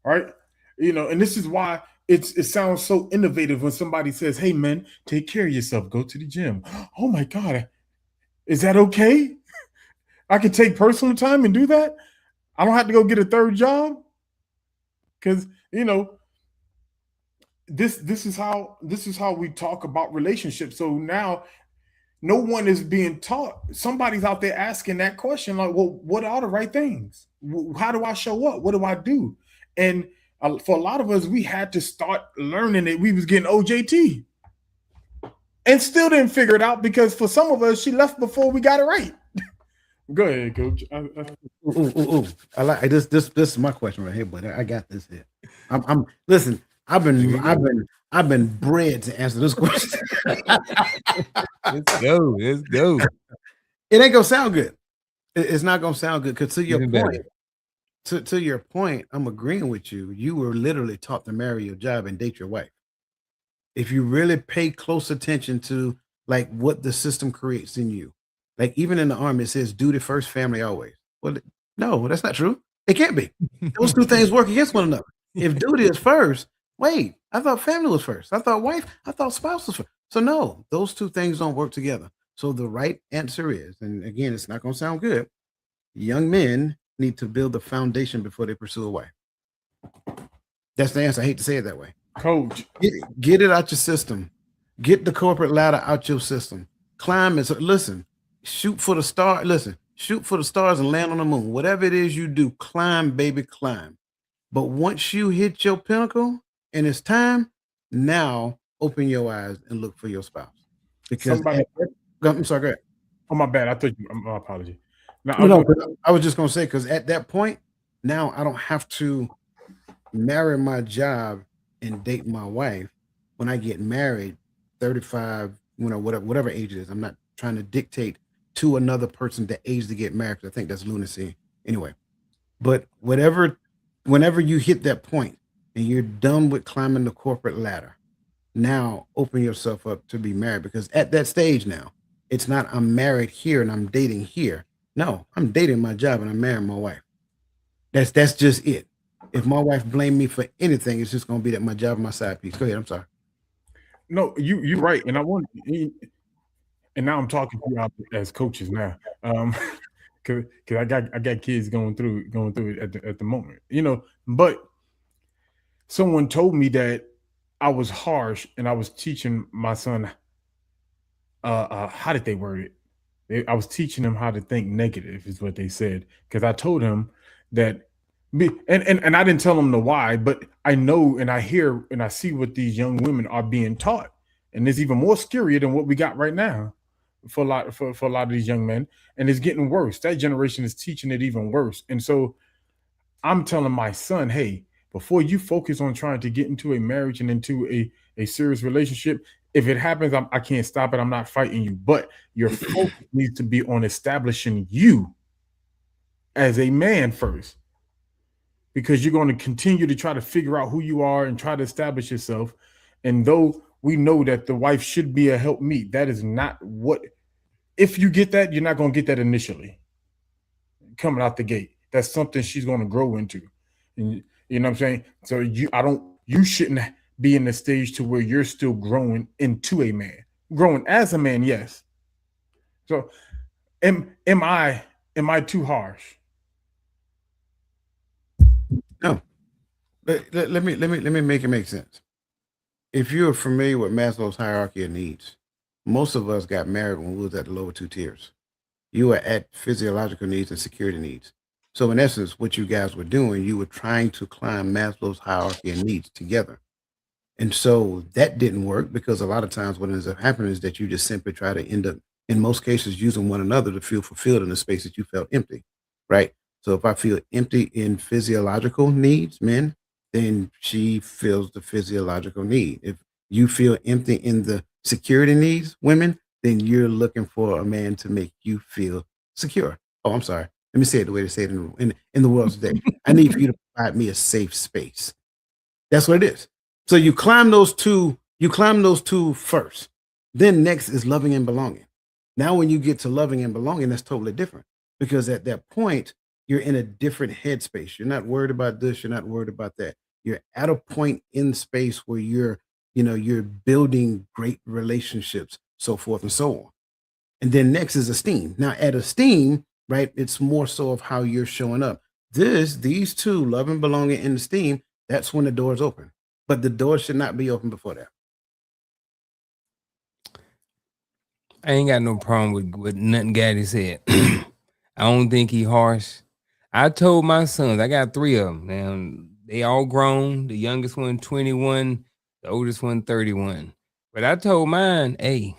All right. And this is why it sounds so innovative when somebody says, "Hey man, take care of yourself. Go to the gym." Oh my God. Is that okay? I can take personal time and do that. I don't have to go get a third job. Because this is how we talk about relationships. So now no one is being taught. Somebody's out there asking that question, like, well, what are the right things? How do I show up? What do I do? And for a lot of us, we had to start learning it. We was getting OJT and still didn't figure it out because for some of us, she left before we got it right. Go ahead, coach. I like this. This is my question right here, but I got this here. I'm listen. I've been bred to answer this question. Let's go. Let's go. It ain't gonna sound good. It's not gonna sound good because to your Even point, better. to your point, I'm agreeing with you. You were literally taught to marry your job and date your wife. If you really pay close attention to like what the system creates in you, like even in the army, it says duty first, family always. Well, no, that's not true. It can't be. Those two things work against one another. If duty is first, wait, I thought family was first. I thought wife, I thought spouse was first. So no, those two things don't work together. So the right answer is, and again, it's not going to sound good. Young men need to build a foundation before they pursue a wife. That's the answer. I hate to say it that way. Coach, Get it out your system. Get the corporate ladder out your system. Climb it. Listen, shoot for the star. Listen, shoot for the stars and land on the moon. Whatever it is you do, climb, baby, climb. But once you hit your pinnacle and it's time, now open your eyes and look for your spouse. because somebody. I'm sorry, go ahead. Oh, my bad. I thought you. My apology. Now I No, was no, gonna, I was just gonna say because at that point, now I don't have to marry my job and date my wife. When I get married, 35, whatever age it is, I'm not trying to dictate to another person the age to get married, 'cause I think that's lunacy anyway. But whenever you hit that point and you're done with climbing the corporate ladder, now open yourself up to be married, because at that stage now, it's not I'm married here and I'm dating here. No, I'm dating my job and I'm marrying my wife. That's just it. If my wife blamed me for anything, it's just gonna be that my job and my side piece. Go ahead. I'm sorry. no, you're right, and I want, and now I'm talking to you out as coaches now, because I got kids going through it at the moment, but someone told me that I was harsh and I was teaching my son, how did they word it? I was teaching him how to think negative, is what they said. Because I told him that, and I didn't tell him the why, but I know and I hear and I see what these young women are being taught, and it's even more scarier than what we got right now for a lot of these young men, and it's getting worse. That generation is teaching it even worse, and so I'm telling my son, hey, before you focus on trying to get into a marriage and into a serious relationship, if it happens, I can't stop it. I'm not fighting you. But your focus needs to be on establishing you as a man first, because you're going to continue to try to figure out who you are and try to establish yourself. And though we know that the wife should be a helpmeet, that is not what, if you get that, you're not going to get that initially coming out the gate. That's something she's going to grow into. And you know what I'm saying? So you shouldn't be in the stage to where you're still growing into a man. Growing as a man, yes. So am I too harsh? No. Let me make it make sense. If you're familiar with Maslow's hierarchy of needs, most of us got married when we was at the lower two tiers. You were at physiological needs and security needs. So in essence, what you guys were doing, you were trying to climb Maslow's hierarchy of needs together. And so that didn't work, because a lot of times what ends up happening is that you just simply try to end up, in most cases, using one another to feel fulfilled in the space that you felt empty, right? So if I feel empty in physiological needs, men, then she feels the physiological need. If you feel empty in the security needs, women, then you're looking for a man to make you feel secure. Oh, I'm sorry. Let me say it the way they say it in the world today. I need for you to provide me a safe space. That's what it is. So you climb those two first. Then next is loving and belonging. Now, when you get to loving and belonging, that's totally different, because at that point, you're in a different headspace. You're not worried about this, you're not worried about that. You're at a point in space where you're building great relationships, so forth and so on. And then next is esteem. Now, at esteem, right, it's more so of how you're showing up. These two, love and belonging and esteem, that's when the doors open. But the door should not be open before that. I ain't got no problem with nothing Gaddy said. I don't think he harsh. I told my sons, I got 3 of them. Now, they all grown. The youngest one, 21. The oldest one, 31. But I told mine, hey,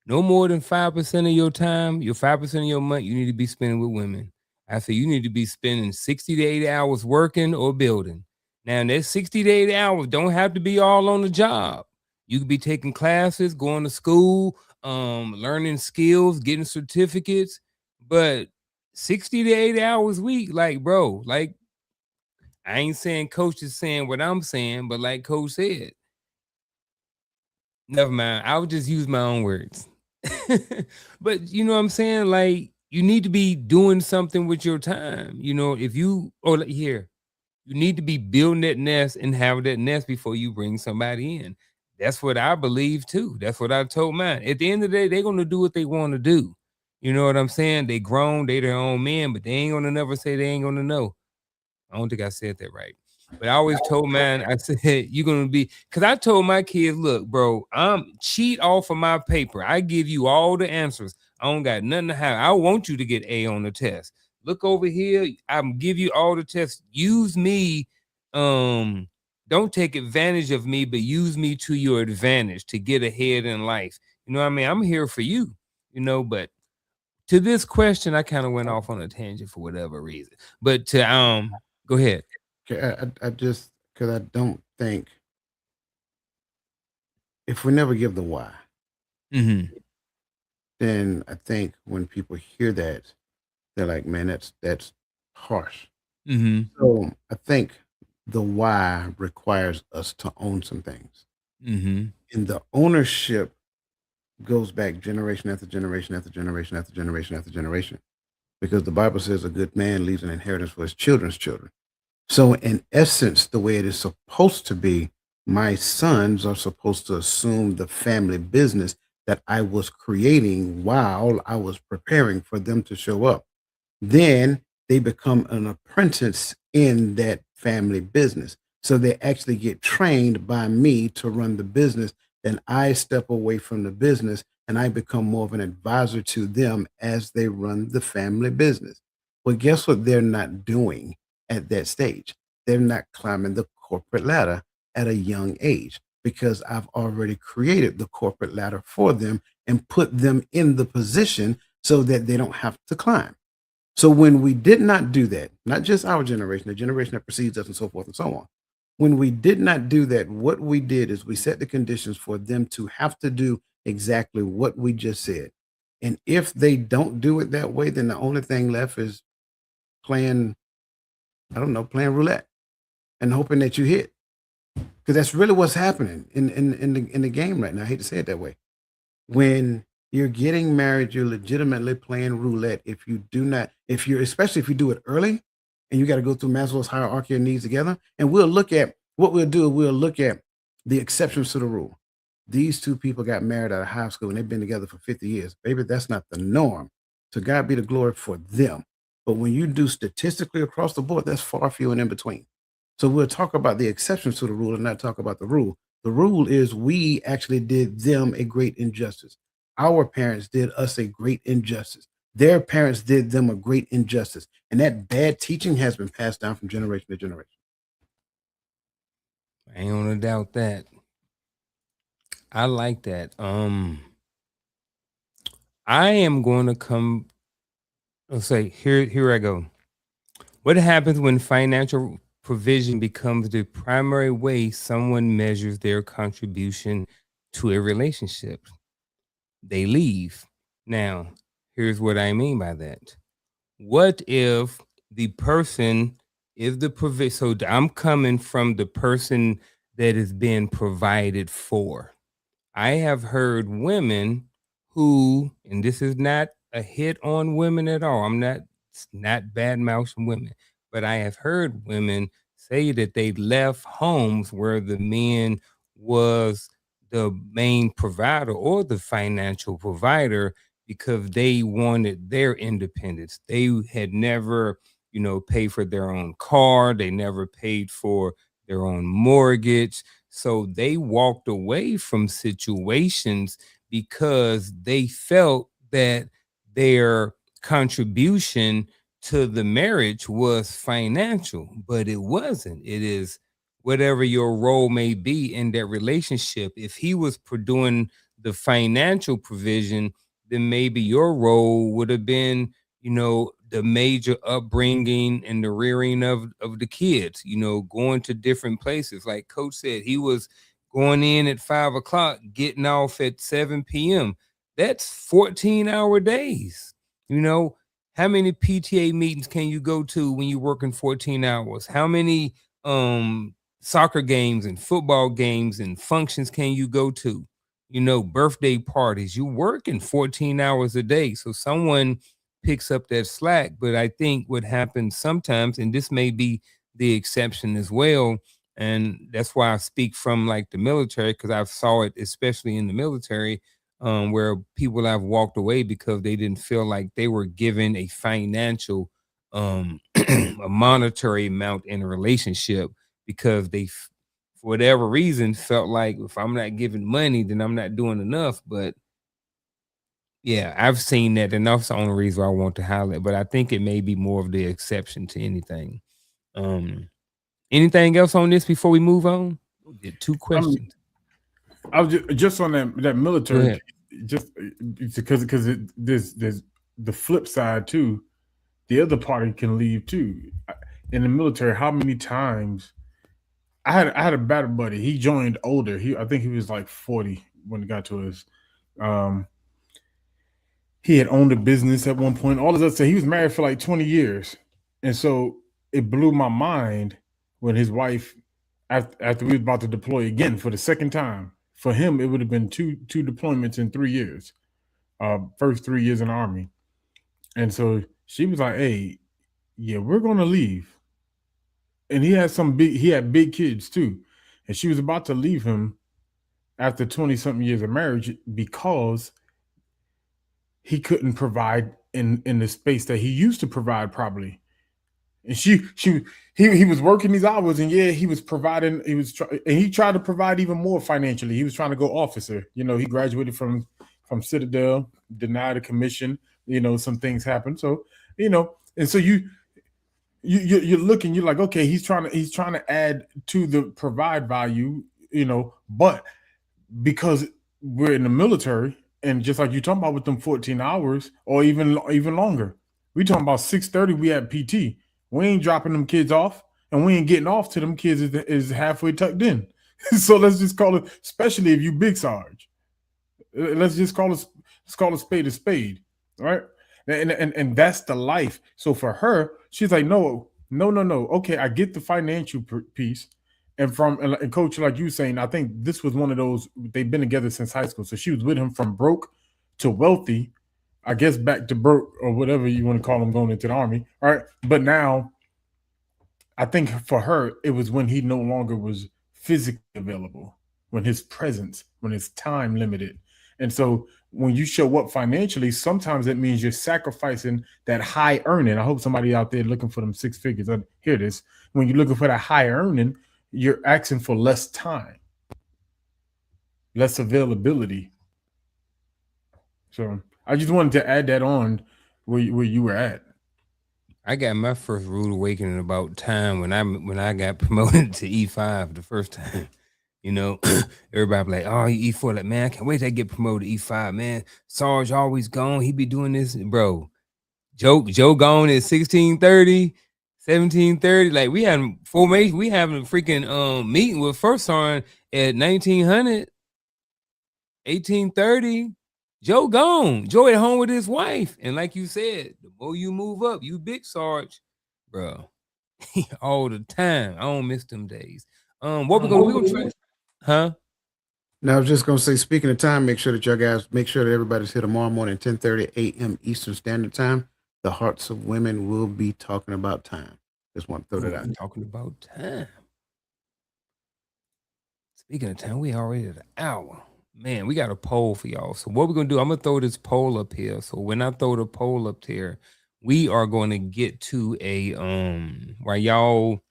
no more than 5% of your time, your 5% of your money, you need to be spending with women. I said, you need to be spending 60 to 80 hours working or building. Now, that 60 to 80 hours don't have to be all on the job. You could be taking classes, going to school, learning skills, getting certificates. But 60 to 80 hours a week, like, bro, like, I ain't saying coach is saying what I'm saying, but like coach said, never mind. I would just use my own words. But you know what I'm saying? Like, you need to be doing something with your time. If you, here, you need to be building that nest and have that nest before you bring somebody in. That's what I believe too. That's what I told mine. At the end of the day, they're going to do what they want to do. You know what I'm saying? They grown, they their own men, but they ain't going to never say they ain't going to know. I don't think I said that right. But I always told man, I said, you're gonna be, because I told my kids, look, bro, I'm cheat off of my paper. I give you all the answers. I don't got nothing to hide. I want you to get A on the test. Look over here, I'm give you all the tests. Use me, don't take advantage of me, but use me to your advantage to get ahead in life. You know what I mean? I'm here for you, you know, but to this question, I kind of went off on a tangent for whatever reason. But to go ahead. Okay, I just because I don't think if we never give the why, Mm-hmm. then I think when people hear that, they're like, man, that's harsh. Mm-hmm. So I think the why requires us to own some things. Mm-hmm. And the ownership goes back generation after generation after generation after generation after generation. Because the Bible says a good man leaves an inheritance for his children's children. So, in essence, the way it is supposed to be, my sons are supposed to assume the family business that I was creating while I was preparing for them to show up. Then they become an apprentice in that family business. So they actually get trained by me to run the business. Then I step away from the business and I become more of an advisor to them as they run the family business. Well, guess what they're not doing at that stage? They're not climbing the corporate ladder at a young age because I've already created the corporate ladder for them and put them in the position so that they don't have to climb. So when we did not do that, not just our generation, the generation that precedes us and so forth and so on, when we did not do that, what we did is we set the conditions for them to have to do exactly what we just said. And if they don't do it that way, then the only thing left is playing, I don't know, playing roulette and hoping that you hit. Because that's really what's happening in the game right now. I hate to say it that way. When you're getting married, you're legitimately playing roulette. If you do not, if you're, especially if you do it early and you got to go through Maslow's hierarchy of needs together, and we'll look at what we'll do, we'll look at the exceptions to the rule. These two people got married out of high school and they've been together for 50 years. Baby, that's not the norm. To God be the glory for them. But when you do statistically across the board, that's far few and in between. So we'll talk about the exceptions to the rule and not talk about the rule. The rule is we actually did them a great injustice. Our parents did us a great injustice. Their parents did them a great injustice. And that bad teaching has been passed down from generation to generation. I ain't gonna doubt that. I like that. I am going to come. Let's say here I go. What happens when financial provision becomes the primary way someone measures their contribution to a relationship? They leave. Now, here's what I mean by that. What if the person is the provision? So I'm coming from the person that is being provided for. I have heard women who, and this is not a hit on women at all. I'm not bad mouthing women, but I have heard women say that they left homes where the man was the main provider or the financial provider because they wanted their independence. They had never, paid for their own car. They never paid for their own mortgage. So they walked away from situations because they felt that their contribution to the marriage was financial, but it wasn't. It is whatever your role may be in that relationship. If he was doing the financial provision, then maybe your role would have been, the major upbringing and the rearing of the kids, going to different places. Like Coach said, he was going in at 5 o'clock, getting off at 7 p.m. That's 14-hour days. How many PTA meetings can you go to when you're working 14 hours? How many soccer games and football games and functions can you go to? Birthday parties. You working 14 hours a day. So someone picks up that slack. But I think what happens sometimes, and this may be the exception as well, and that's why I speak from like the military, because I've saw it especially in the military, where people have walked away because they didn't feel like they were given a financial a monetary amount in a relationship because they for whatever reason felt like if I'm not giving money then I'm not doing enough. But yeah, I've seen that, and that's the only reason I want to highlight. But I think it may be more of the exception to anything. Anything else on this before we move on? We did two I mean, questions. I was just on that Go military ahead. piece. just because there's the flip side too. The other party can leave too. In the military, how many times I had a battle buddy. He joined older. I think he was like 40 when it got to us. Um, he had owned a business at one point. All of that. So he was married for like 20 years, and so it blew my mind when his wife, after we was about to deploy again for the second time. For him, it would have been two deployments in 3 years. First 3 years in the army, and so she was like, "Hey, yeah, we're gonna leave." And he had big kids too, and she was about to leave him after 20 something years of marriage because he couldn't provide in the space that he used to provide properly. And he was working these hours, and yeah, he was providing. And he tried to provide even more financially. He was trying to go officer. He graduated from Citadel, denied a commission. Some things happened. So and so you're looking. You're like, okay, he's trying to add to the provide value. But because we're in the military, and just like you talking about with them 14 hours or even longer, we talking about 6:30. We at PT. We ain't dropping them kids off, and we ain't getting off to them kids is halfway tucked in. So let's just call it, especially if you big Sarge. Let's call a spade, right? And that's the life. So for her, she's like, no, no, no, no. Okay, I get the financial piece, and coach, like you saying, I think this was one of those. They've been together since high school, so she was with him from broke to wealthy. I guess back to broke or whatever you want to call him going into the army. All right, but now I think for her, it was when he no longer was physically available, when his presence, when his time limited. And so when you show up financially, sometimes it means you're sacrificing that high earning. I hope somebody out there looking for them six figures. I hear this. When you're looking for that high earning, you're asking for less time, less availability. So I just wanted to add that on where you were at. I got my first rude awakening about time when I got promoted to E5 the first time. Everybody be like, "Oh, E4, like man, I can't wait to get promoted to E5, man. Sarge always gone. He be doing this, bro. Joe gone at 16:30, 17:30. Like we had formation, we having a freaking meeting with First Sergeant at 1900, 18:30. Joe gone. Joe at home with his wife. And like you said, the more you move up, you big Sarge, bro. All the time. I don't miss them days. What we gonna try? Huh? Now I was just gonna say, speaking of time, make sure that everybody's here tomorrow morning, 10:30 a.m. Eastern Standard Time. The Hearts of Women will be talking about time. Just want to throw that out. Talking about time. Speaking of time, we already at an hour. Man, we got a poll for y'all. So what we're gonna do, I'm gonna throw this poll up here. So when I throw the poll up there, we are going to get to a while y'all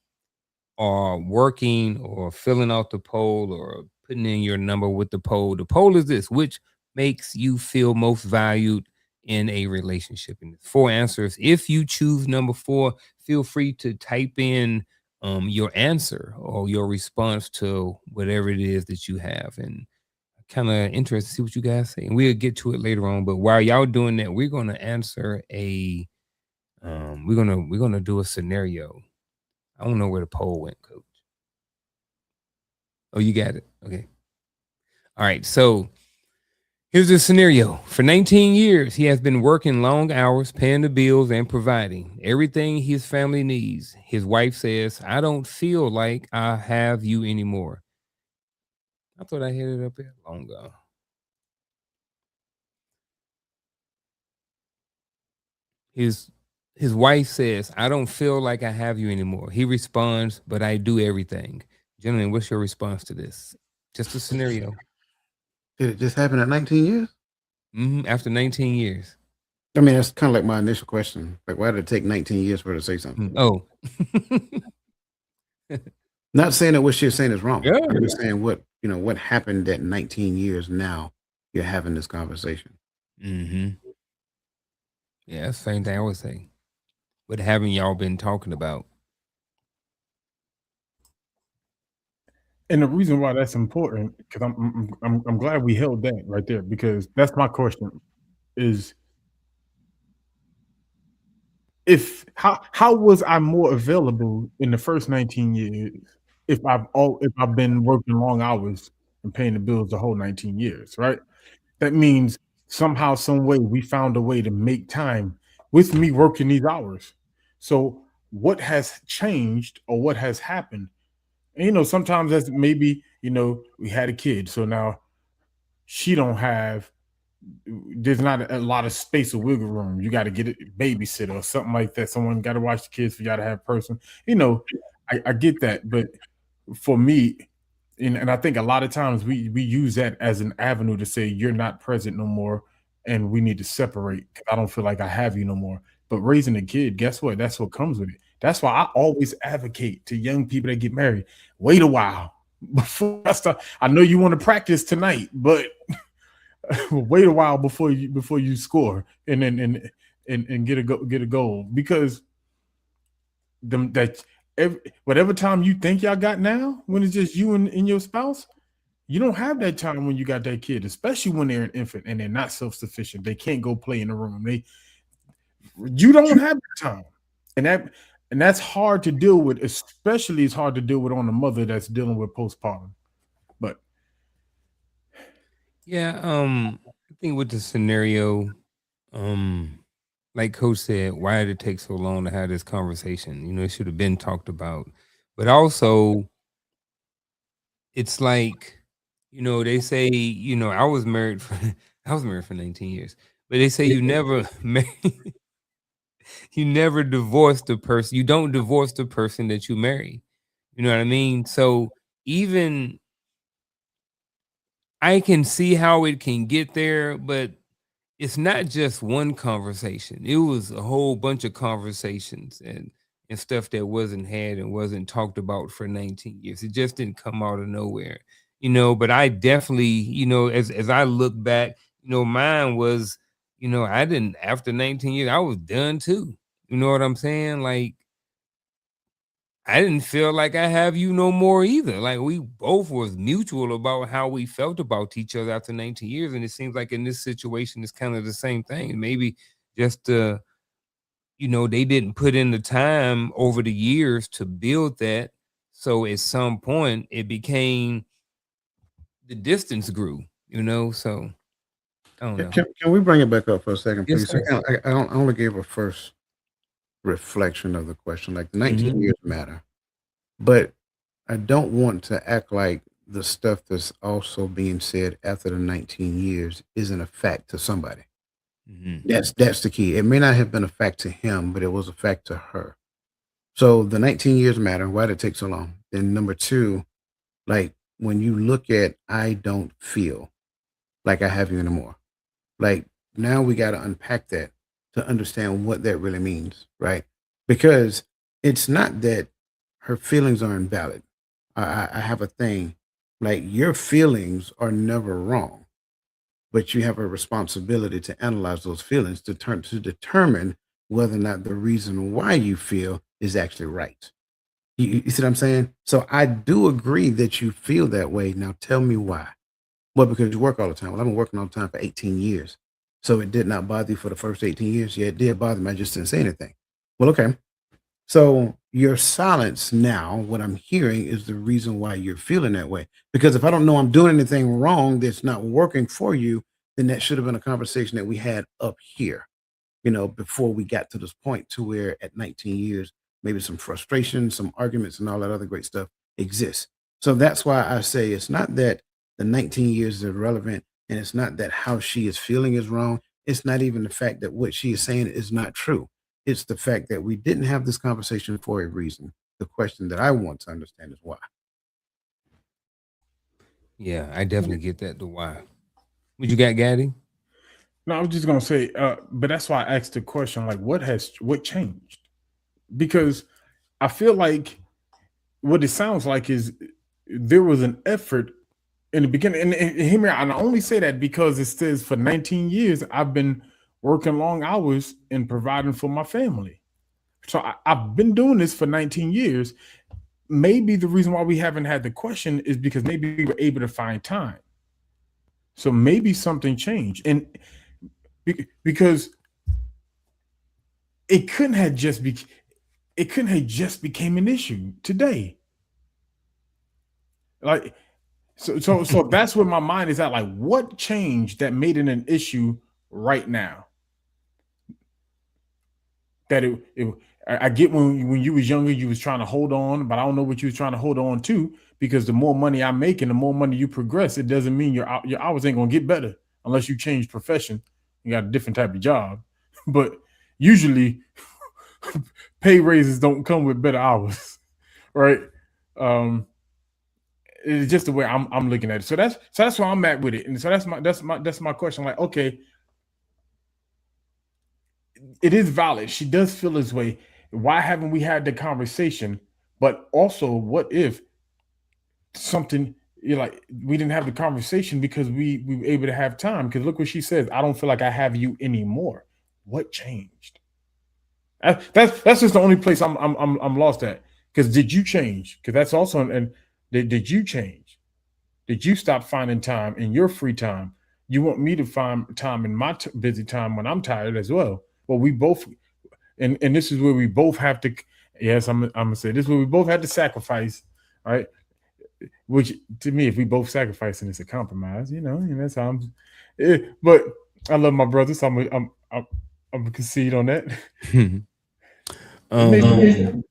are working or filling out the poll or putting in your number with the poll. The poll is this: which makes you feel most valued in a relationship? And 4 answers. If you choose number 4, feel free to type in your answer or your response to whatever it is that you have. And kind of interested to see what you guys say. And we'll get to it later on. But while y'all doing that, we're gonna answer a we're gonna do a scenario. I don't know where the poll went, coach. Oh, you got it. Okay. All right. So here's the scenario. For 19 years, he has been working long hours, paying the bills, and providing everything his family needs. His wife says, I don't feel like I have you anymore. I thought I had it up there long ago. His wife says, I don't feel like I have you anymore. He responds, but I do everything. Gentlemen, what's your response to this? Just a scenario. Did it just happen at 19 years? After 19 years. I mean, that's kind of like my initial question. Like, why did it take 19 years for her to say something? Oh. Not saying that what she's saying is wrong. Yeah. I'm just saying what happened at 19 years now you're having this conversation. Yeah, that's the same thing I would say. What haven't y'all been talking about? And the reason why that's important, because I'm glad we held that right there, because that's my question is, if how was I more available in the first 19 years if I've been working long hours and paying the bills the whole 19 years, right? That means somehow, some way, we found a way to make time with me working these hours. So what has changed or what has happened? And sometimes that's maybe, we had a kid, so now she don't have there's not a lot of space or wiggle room. You got to get a babysitter or something like that. Someone got to watch the kids for you got to have a person. You know, I get that, but for me, and I think a lot of times we use that as an avenue to say you're not present no more, and we need to separate. 'Cause I don't feel like I have you no more. But raising a kid, guess what? That's what comes with it. That's why I always advocate to young people that get married. Wait a while before I start. I know you want to practice tonight, but wait a while before you score and get a goal, because them that whatever time you think y'all got now, when it's just you and your spouse, you don't have that time when you got that kid, especially when they're an infant and they're not self-sufficient. They can't go play in the room. You don't have the time. And that's hard to deal with, especially it's hard to deal with on a mother that's dealing with postpartum. But Yeah, I think with the scenario, um, like Coach said, why did it take so long to have this conversation? It should have been talked about. But also, it's like, they say, I was married for 19 years, but they say you never you never divorce the person. You don't divorce the person that you marry. You know what I mean? So even I can see how it can get there, but it's not just one conversation. It was a whole bunch of conversations and stuff that wasn't had and wasn't talked about for 19 years. It just didn't come out of nowhere. But I definitely, as I look back, mine was, I didn't after 19 years, I was done too. You know what I'm saying? Like I didn't feel like I have you no more either. Like we both was mutual about how we felt about each other after 19 years. And it seems like in this situation, it's kind of the same thing. Maybe just they didn't put in the time over the years to build that. So at some point it became the distance grew. So I don't Can, know. can we bring it back up for a second, Yes, please? sir. I only gave a first reflection of the question. Like the 19 Mhm. years matter, but I don't want to act like the stuff that's also being said after the 19 years isn't a fact to somebody. Mhm. That's the key. It may not have been a fact to him, but it was a fact to her. So the 19 years matter. Why did it take so long? Then number two, like when you look at I don't feel like I have you anymore. Like now we got to unpack that to understand what that really means, right? Because it's not that her feelings are invalid. I have a thing like your feelings are never wrong, but you have a responsibility to analyze those feelings to determine whether or not the reason why you feel is actually right. You see what I'm saying? So I do agree that you feel that way. Now tell me why. Well, because you work all the time. Well, I've been working all the time for 18 years. So it did not bother you for the first 18 years. Yeah, it did bother me. I just didn't say anything. Well, okay. So your silence now, what I'm hearing is the reason why you're feeling that way. Because if I don't know I'm doing anything wrong that's not working for you, then that should have been a conversation that we had up here, before we got to this point to where at 19 years, maybe some frustration, some arguments, and all that other great stuff exists. So that's why I say it's not that the 19 years is irrelevant, and it's not that how she is feeling is wrong. It's not even the fact that what she is saying is not true. It's the fact that we didn't have this conversation for a reason. The question that I want to understand is why. Yeah, I definitely get that. The why. What you got, Gaddy? no, I was just gonna say, but that's why I asked the question, like, what changed? Because I feel like what it sounds like is there was an effort in the beginning, and hear me out. And I only say that because it says for 19 years I've been working long hours and providing for my family. So I've been doing this for 19 years, maybe the reason why we haven't had the question is because maybe we were able to find time. So maybe something changed, and because it couldn't have just be, it couldn't have just became an issue today. Like so that's where my mind is at. Like, what changed that made it an issue right now? That I get when you was younger, you was trying to hold on, but I don't know what you was trying to hold on to, because the more money I make and the more money you progress, it doesn't mean your hours ain't gonna get better unless you change profession. You got a different type of job, but usually pay raises don't come with better hours, right? Um, it's just the way I'm looking at it. So that's where I'm at with it, and so that's my question. Like, okay, it is valid. She does feel this way. Why haven't we had the conversation? But also, what if something, you're like, we didn't have the conversation because we were able to have time? Because look what she says. I don't feel like I have you anymore. What changed? That's just the only place I'm lost at. Because did you change? Because that's also and did you change? Did you stop finding time in your free time? You want me to find time in my busy time when I'm tired as well. Well, we both, and this is where we both have to. Yes, I'm gonna say this is where we both had to sacrifice, right? Which to me, if we both sacrifice, and it's a compromise, and that's how I'm. But I love my brother, so I'm gonna concede on that. Maybe.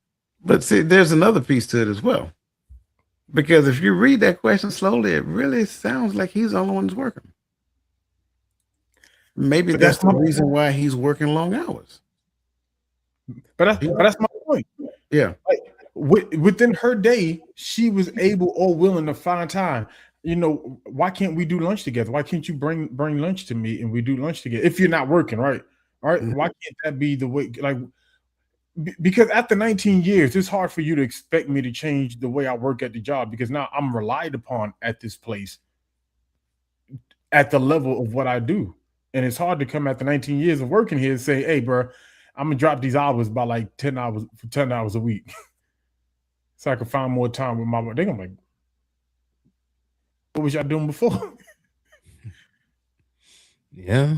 But see, there's another piece to it as well. Because if you read that question slowly, it really sounds like he's the only one that's working. Maybe But that's that's the my reason why he's working long hours. but that's my point. Yeah. Like, within her day, she was able or willing to find time. Why can't we do lunch together? Why can't you bring lunch to me and we do lunch together if you're not working, right? All right. Mhm. Why can't that be the way? Like, because after 19 years, it's hard for you to expect me to change the way I work at the job, because now I'm relied upon at this place at the level of what I do. And it's hard to come after 19 years of working here and say, hey, bro, I'm gonna drop these hours by like 10 hours for 10 hours a week so I can find more time with my mom. They're gonna be like, what was y'all doing before? Yeah.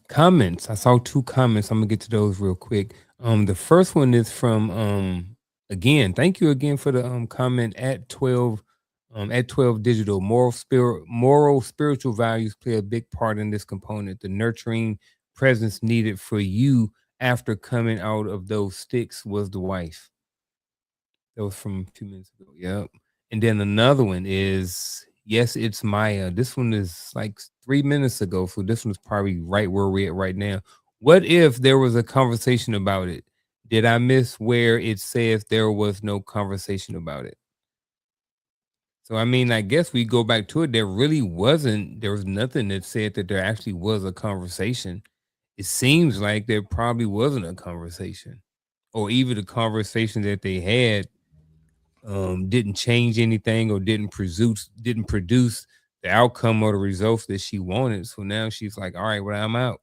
Comments. I saw two comments. I'm gonna get to those real quick. The first one is from again, thank you again for the comment at 12 digital. Moral spiritual values play a big part in this component. The nurturing presence needed for you after coming out of those sticks was the wife. That was from a few minutes ago. Yep. And then another one is, yes, it's Maya. This one is like 3 minutes ago. So this one's probably right where we're at right now. What if there was a conversation about it? Did I miss where it says there was no conversation about it? So I mean, I guess we go back to it. There was nothing that said that there actually was a conversation. It seems like there probably wasn't a conversation. Or even the conversation that they had didn't change anything or didn't produce the outcome or the results that she wanted. So now she's like, all right, well, I'm out.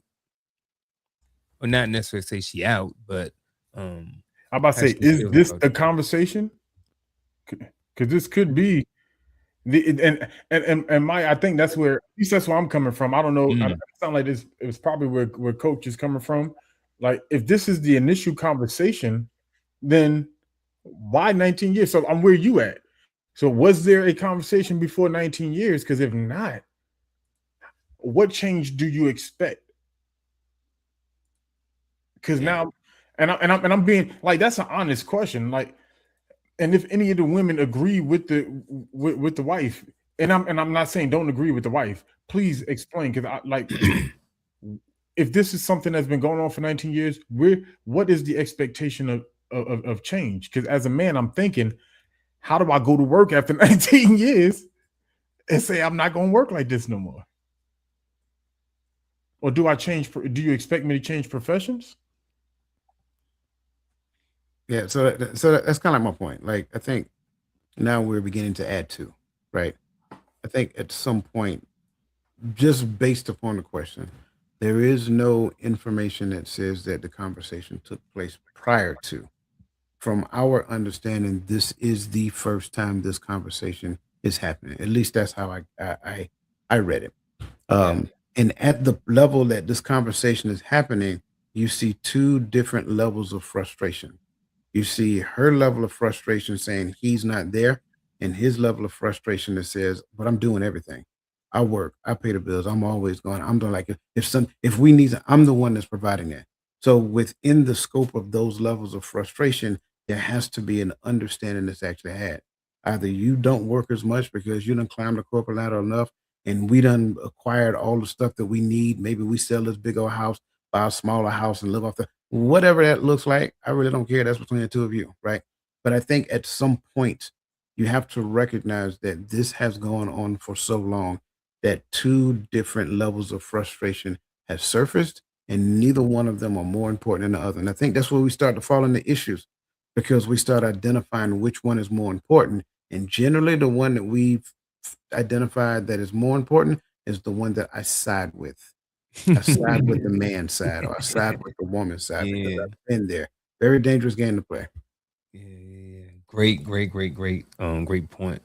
Or not necessarily say she out, but I'm about to how say, she is feels this about a it. conversation? Because this could be and my, I think that's where, at least that's where I'm coming from. I don't know. It sounds like this. It was probably where Coach is coming from. Like, if this is the initial conversation, then why 19 years? So I'm where you at. So was there a conversation before 19 years? Because if not, what change do you expect? Because Yeah. now, and I'm being like, that's an honest question. Like, and if any of the women agree with the wife, and I'm not saying don't agree with the wife, please explain. Because I like, if this is something that's been going on for 19 years, what is the expectation of change? Because as a man, I'm thinking, how do I go to work after 19 years and say I'm not going to work like this no more? Or do I change? Do you expect me to change professions? Yeah. So that's kind of like my point. Like, I think now we're beginning to add to, right? I think at some point, just based upon the question, there is no information that says that the conversation took place prior to. from our understanding, this is the first time this conversation is happening. At least that's how I read it. Yeah. And at the level that this conversation is happening, you see two different levels of frustration. You see her level of frustration saying he's not there, and his level of frustration that says, "But I'm doing everything. I work, I pay the bills, I'm always going. I'm doing like if we need, I'm the one that's providing that." So within the scope of those levels of frustration, there has to be an understanding that's actually had. Either you don't work as much because you done climbed the corporate ladder enough, and we done acquired all the stuff that we need. Maybe we sell this big old house, buy a smaller house, and live off the whatever that looks like. I really don't care. That's between the two of you, right? But I think at some point you have to recognize that this has gone on for so long that two different levels of frustration have surfaced, and neither one of them are more important than the other. And I think that's where we start to fall into issues because we start identifying which one is more important. And generally, the one that we've identified that is more important is the one that I side with. I side with the man's side or I side with the woman's side because Yeah. I've been there. Very dangerous game to play. Yeah, yeah, yeah. Great point.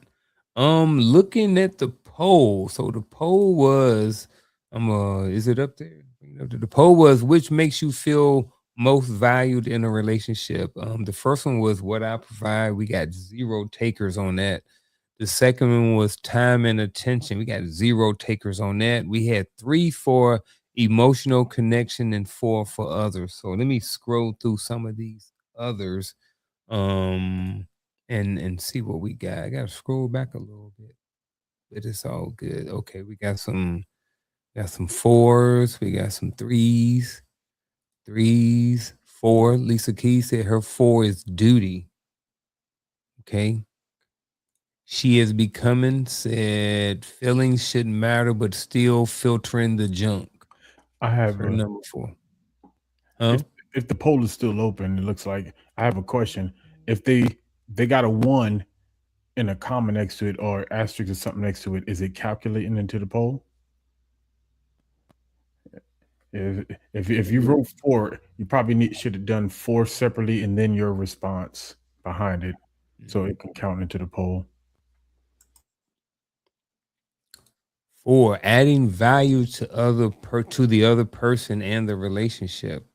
Looking at the poll. So the poll was, is it up there? Bring it up there. The poll was, which makes you feel most valued in a relationship? The first one was what I provide. We got 0 takers on that. The second one was time and attention. We got 0 takers on that. We had 3 for emotional connection and 4 for others. So let me scroll through some of these others um and see what we got. I gotta scroll back a little bit, but it's all good. Okay, we got some fours, we got some threes, 4. Lisa Key said her 4 is duty. Okay. She is becoming said feelings shouldn't matter, but still filtering the junk. I That's have her a number 4. Huh? if the poll is still open, it looks like I have a question. If they got a one and a comma next to it or asterisk or something next to it, is it calculating into the poll? If you wrote four, you probably should have done four separately and then your response behind it, so it can count into the poll. 4, adding value to to the other person and the relationship.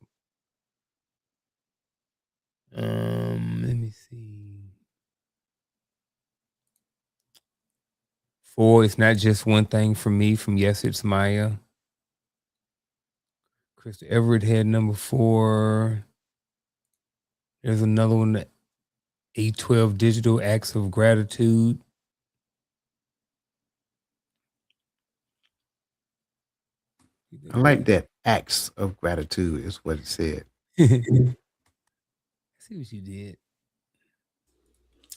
Let me see. 4, it's not just one thing for me from Yes, It's Maya. Krista Everett had number 4. There's another one, A12 Digital Acts of Gratitude. I like that. Acts of gratitude is what it said. See what you did.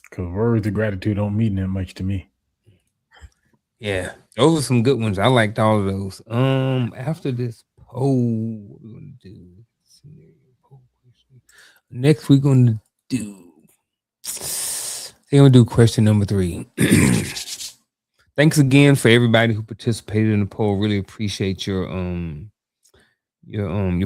Because words of gratitude don't mean that much to me. Yeah, those are some good ones. I liked all of those. After this poll, what we're gonna do? Scenario poll question. Next, we're gonna do. I'm gonna do question number 3. Thanks again for everybody who participated in the poll. Really appreciate your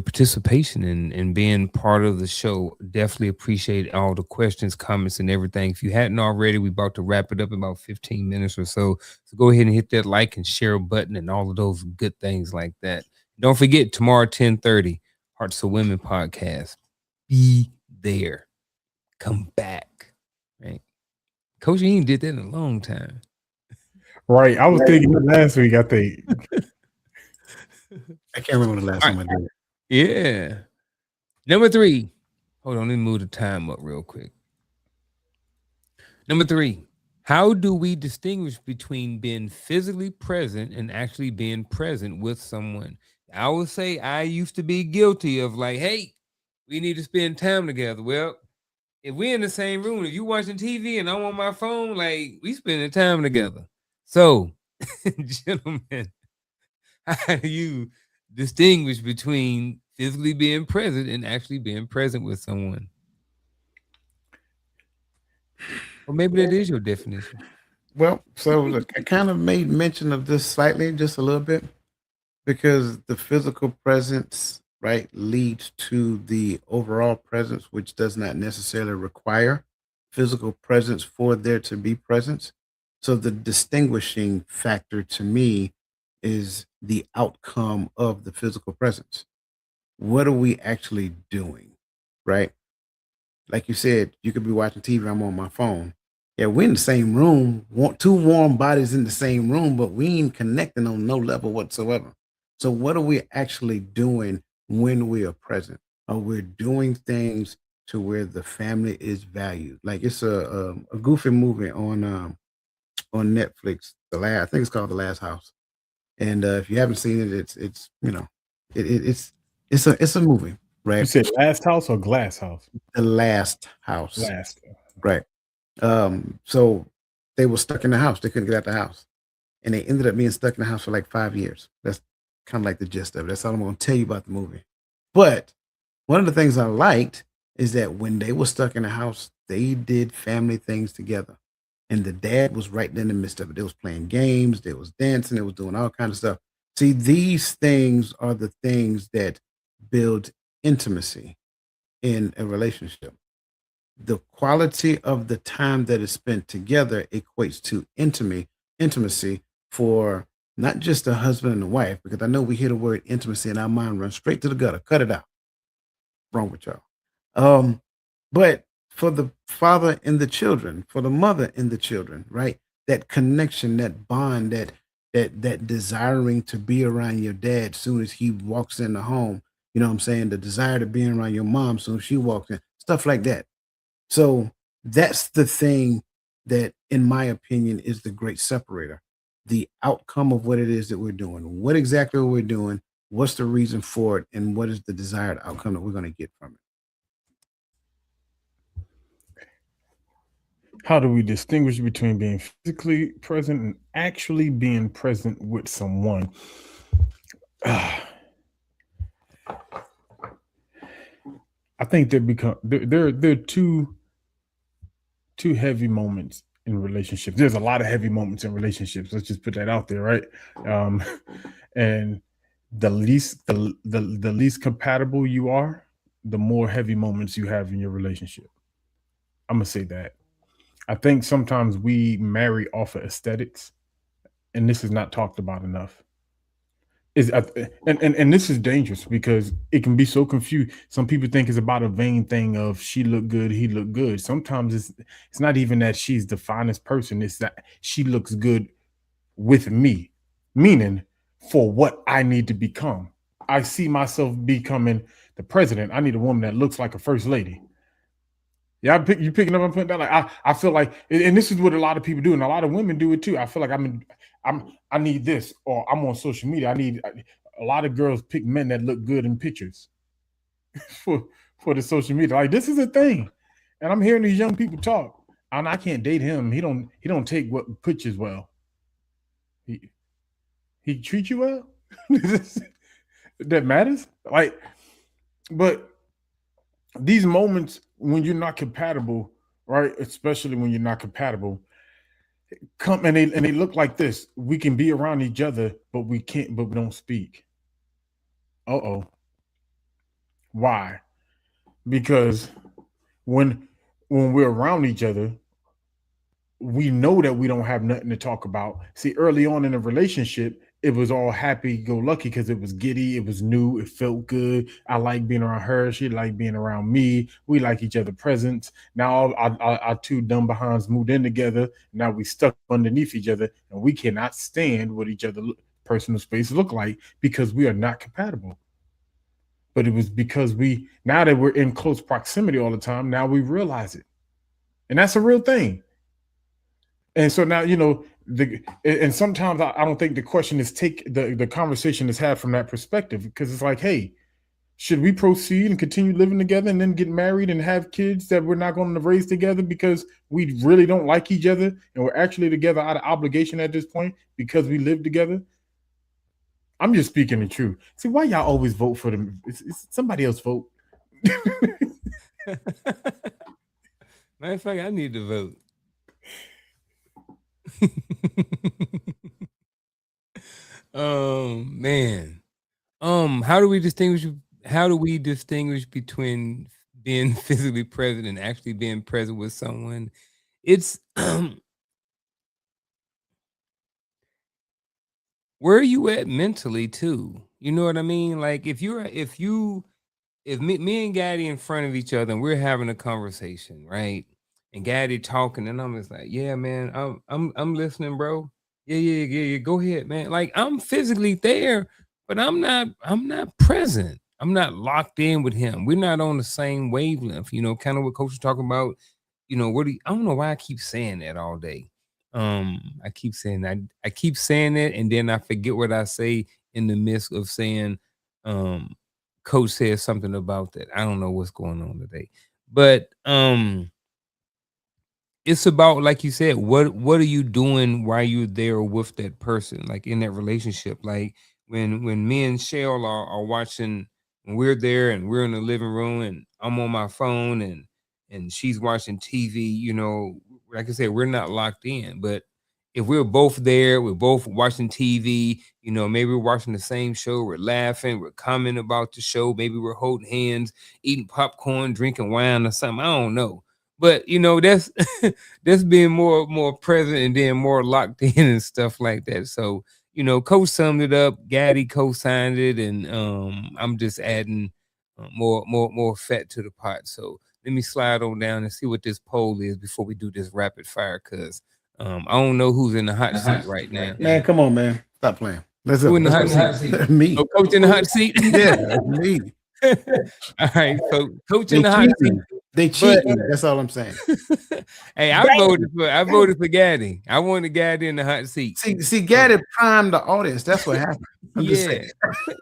participation and being part of the show. Definitely appreciate all the questions, comments, and everything. If you hadn't already, we're about to wrap it up in about 15 minutes or so. So go ahead and hit that like and share button and all of those good things like that. Don't forget, tomorrow 10:30, Hearts of Women podcast. Be there. Come back. Right. Coach, you ain't did that in a long time. Right. I was thinking that last week, I think. I can't remember the last time I did it. Yeah. Number 3. Hold on, let me move the time up real quick. Number 3. How do we distinguish between being physically present and actually being present with someone? I would say I used to be guilty of like, hey, we need to spend time together. Well, if we're in the same room, if you watching TV and I'm on my phone, like we spending time together. So, gentlemen, how do you distinguish between physically being present and actually being present with someone? Or maybe that is your definition. Well, so look, I kind of made mention of this slightly, just a little bit, because the physical presence right, leads to the overall presence, which does not necessarily require physical presence for there to be presence. So the distinguishing factor to me is the outcome of the physical presence. What are we actually doing? Right? Like you said, you could be watching TV, I'm on my phone. Yeah, we're in the same room, two warm bodies in the same room, but we ain't connecting on no level whatsoever. So, what are we actually doing when we are present? Are we doing things to where the family is valued? Like it's a goofy movie on Netflix. I think it's called The Last House. And if you haven't seen it, it's it's a movie, You right? said last house or glass house? The Last House, Last. right? So they were stuck in the house. They couldn't get out the house, and they ended up being stuck in the house for like 5 years. That's kind of like the gist of it. That's all I'm going to tell you about the movie. But one of the things I liked is that when they were stuck in the house, they did family things together, and the dad was right in the midst of it. They was playing games, they was dancing, they was doing all kinds of stuff. See, these things are the things that build intimacy in a relationship. The quality of the time that is spent together equates to intimacy for not just a husband and a wife, because I know we hear the word intimacy and our mind runs straight to the gutter. Cut it out. Wrong with y'all. Um, but for the father and the children, for the mother and the children, right? That connection, that bond, that desiring to be around your dad soon as he walks in the home. You know what I'm saying? The desire to be around your mom soon as she walks in, stuff like that. So that's the thing that, in my opinion, is the great separator. The outcome of what it is that we're doing. What exactly are we doing? What's the reason for it? And what is the desired outcome that we're going to get from it? How do we distinguish between being physically present and actually being present with someone? I think there are two heavy moments in relationships. There's a lot of heavy moments in relationships. Let's just put that out there, right? Um, and the least compatible you are, the more heavy moments you have in your relationship. I'm gonna say that. I think sometimes we marry off of aesthetics, and this is not talked about enough. Is and this is dangerous because it can be so confused. Some people think it's about a vain thing of she look good, he look good. Sometimes it's not even that she's the finest person. It's that she looks good with me, meaning for what I need to become. I see myself becoming the president. I need a woman that looks like a first lady. Yeah, you picking up and putting down. Like I feel like, and this is what a lot of people do, and a lot of women do it too. I feel like I need this, or I'm on social media. A lot of girls pick men that look good in pictures for for the social media. Like this is a thing, and I'm hearing these young people talk, and I can't date him. He don't take what pictures well. He he treat you well. That matters. Like, but these moments when you're not compatible, right? Especially when you're not compatible, come and they look like this. We can be around each other, but we can't, but we don't speak. Uh-oh. Why? Because when when we're around each other, we know that we don't have nothing to talk about. See, early on in a relationship, it was all happy go lucky because it was giddy, it was new, it felt good. I like being around her, she liked being around me. We like each other presence. Now our two dumb behinds moved in together. Now we stuck underneath each other, and we cannot stand what each other personal space look like because we are not compatible. But it was because we now that we're in close proximity all the time, now we realize it, and that's a real thing. And so now and sometimes I don't think the question is take the conversation is had from that perspective because it's like, hey, should we proceed and continue living together and then get married and have kids that we're not going to raise together because we really don't like each other and we're actually together out of obligation at this point because we live together? I'm just speaking the truth. See, why y'all always vote for them? It's somebody else vote. Matter of fact, I need to vote. Man. How do we distinguish how do we distinguish between being physically present and actually being present with someone? It's where are you at mentally too? You know what I mean? Like if me and Gaddy in front of each other and we're having a conversation, right? And Gaddy talking, and I'm just like, yeah, man, I'm listening, bro. Yeah. Go ahead, man. Like I'm physically there, but I'm not present. I'm not locked in with him. We're not on the same wavelength, kind of what coach was talking about. I don't know why I keep saying that all day. I keep saying that. I keep saying it, and then I forget what I say in the midst of saying, um, coach said something about that. I don't know what's going on today. But it's about, like you said, what are you doing while you're there with that person, like in that relationship? Like when me and Shell are watching, when we're there and we're in the living room and I'm on my phone and she's watching TV, like I said, we're not locked in. But if we're both there, we're both watching TV, maybe we're watching the same show, we're laughing, we're commenting about the show, maybe we're holding hands, eating popcorn, drinking wine or something. I don't know. But that's that's being more present and then more locked in and stuff like that. So, coach summed it up, Gaddy co-signed it, and I'm just adding more fat to the pot. So let me slide on down and see what this poll is before we do this rapid fire, because I don't know who's in the hot seat right now. Man, come on, man. Stop playing. Let's Who go. in the hot seat? Me. Oh, coach in the hot seat. Yeah, me. All right, so coach They in the hot seat. cheating. They cheating. That's all I'm saying. Hey, I voted for Gaddy. I wanted Gaddy in the hot seat. See, Gaddy primed the audience. That's what happened. I'm just Yeah. saying.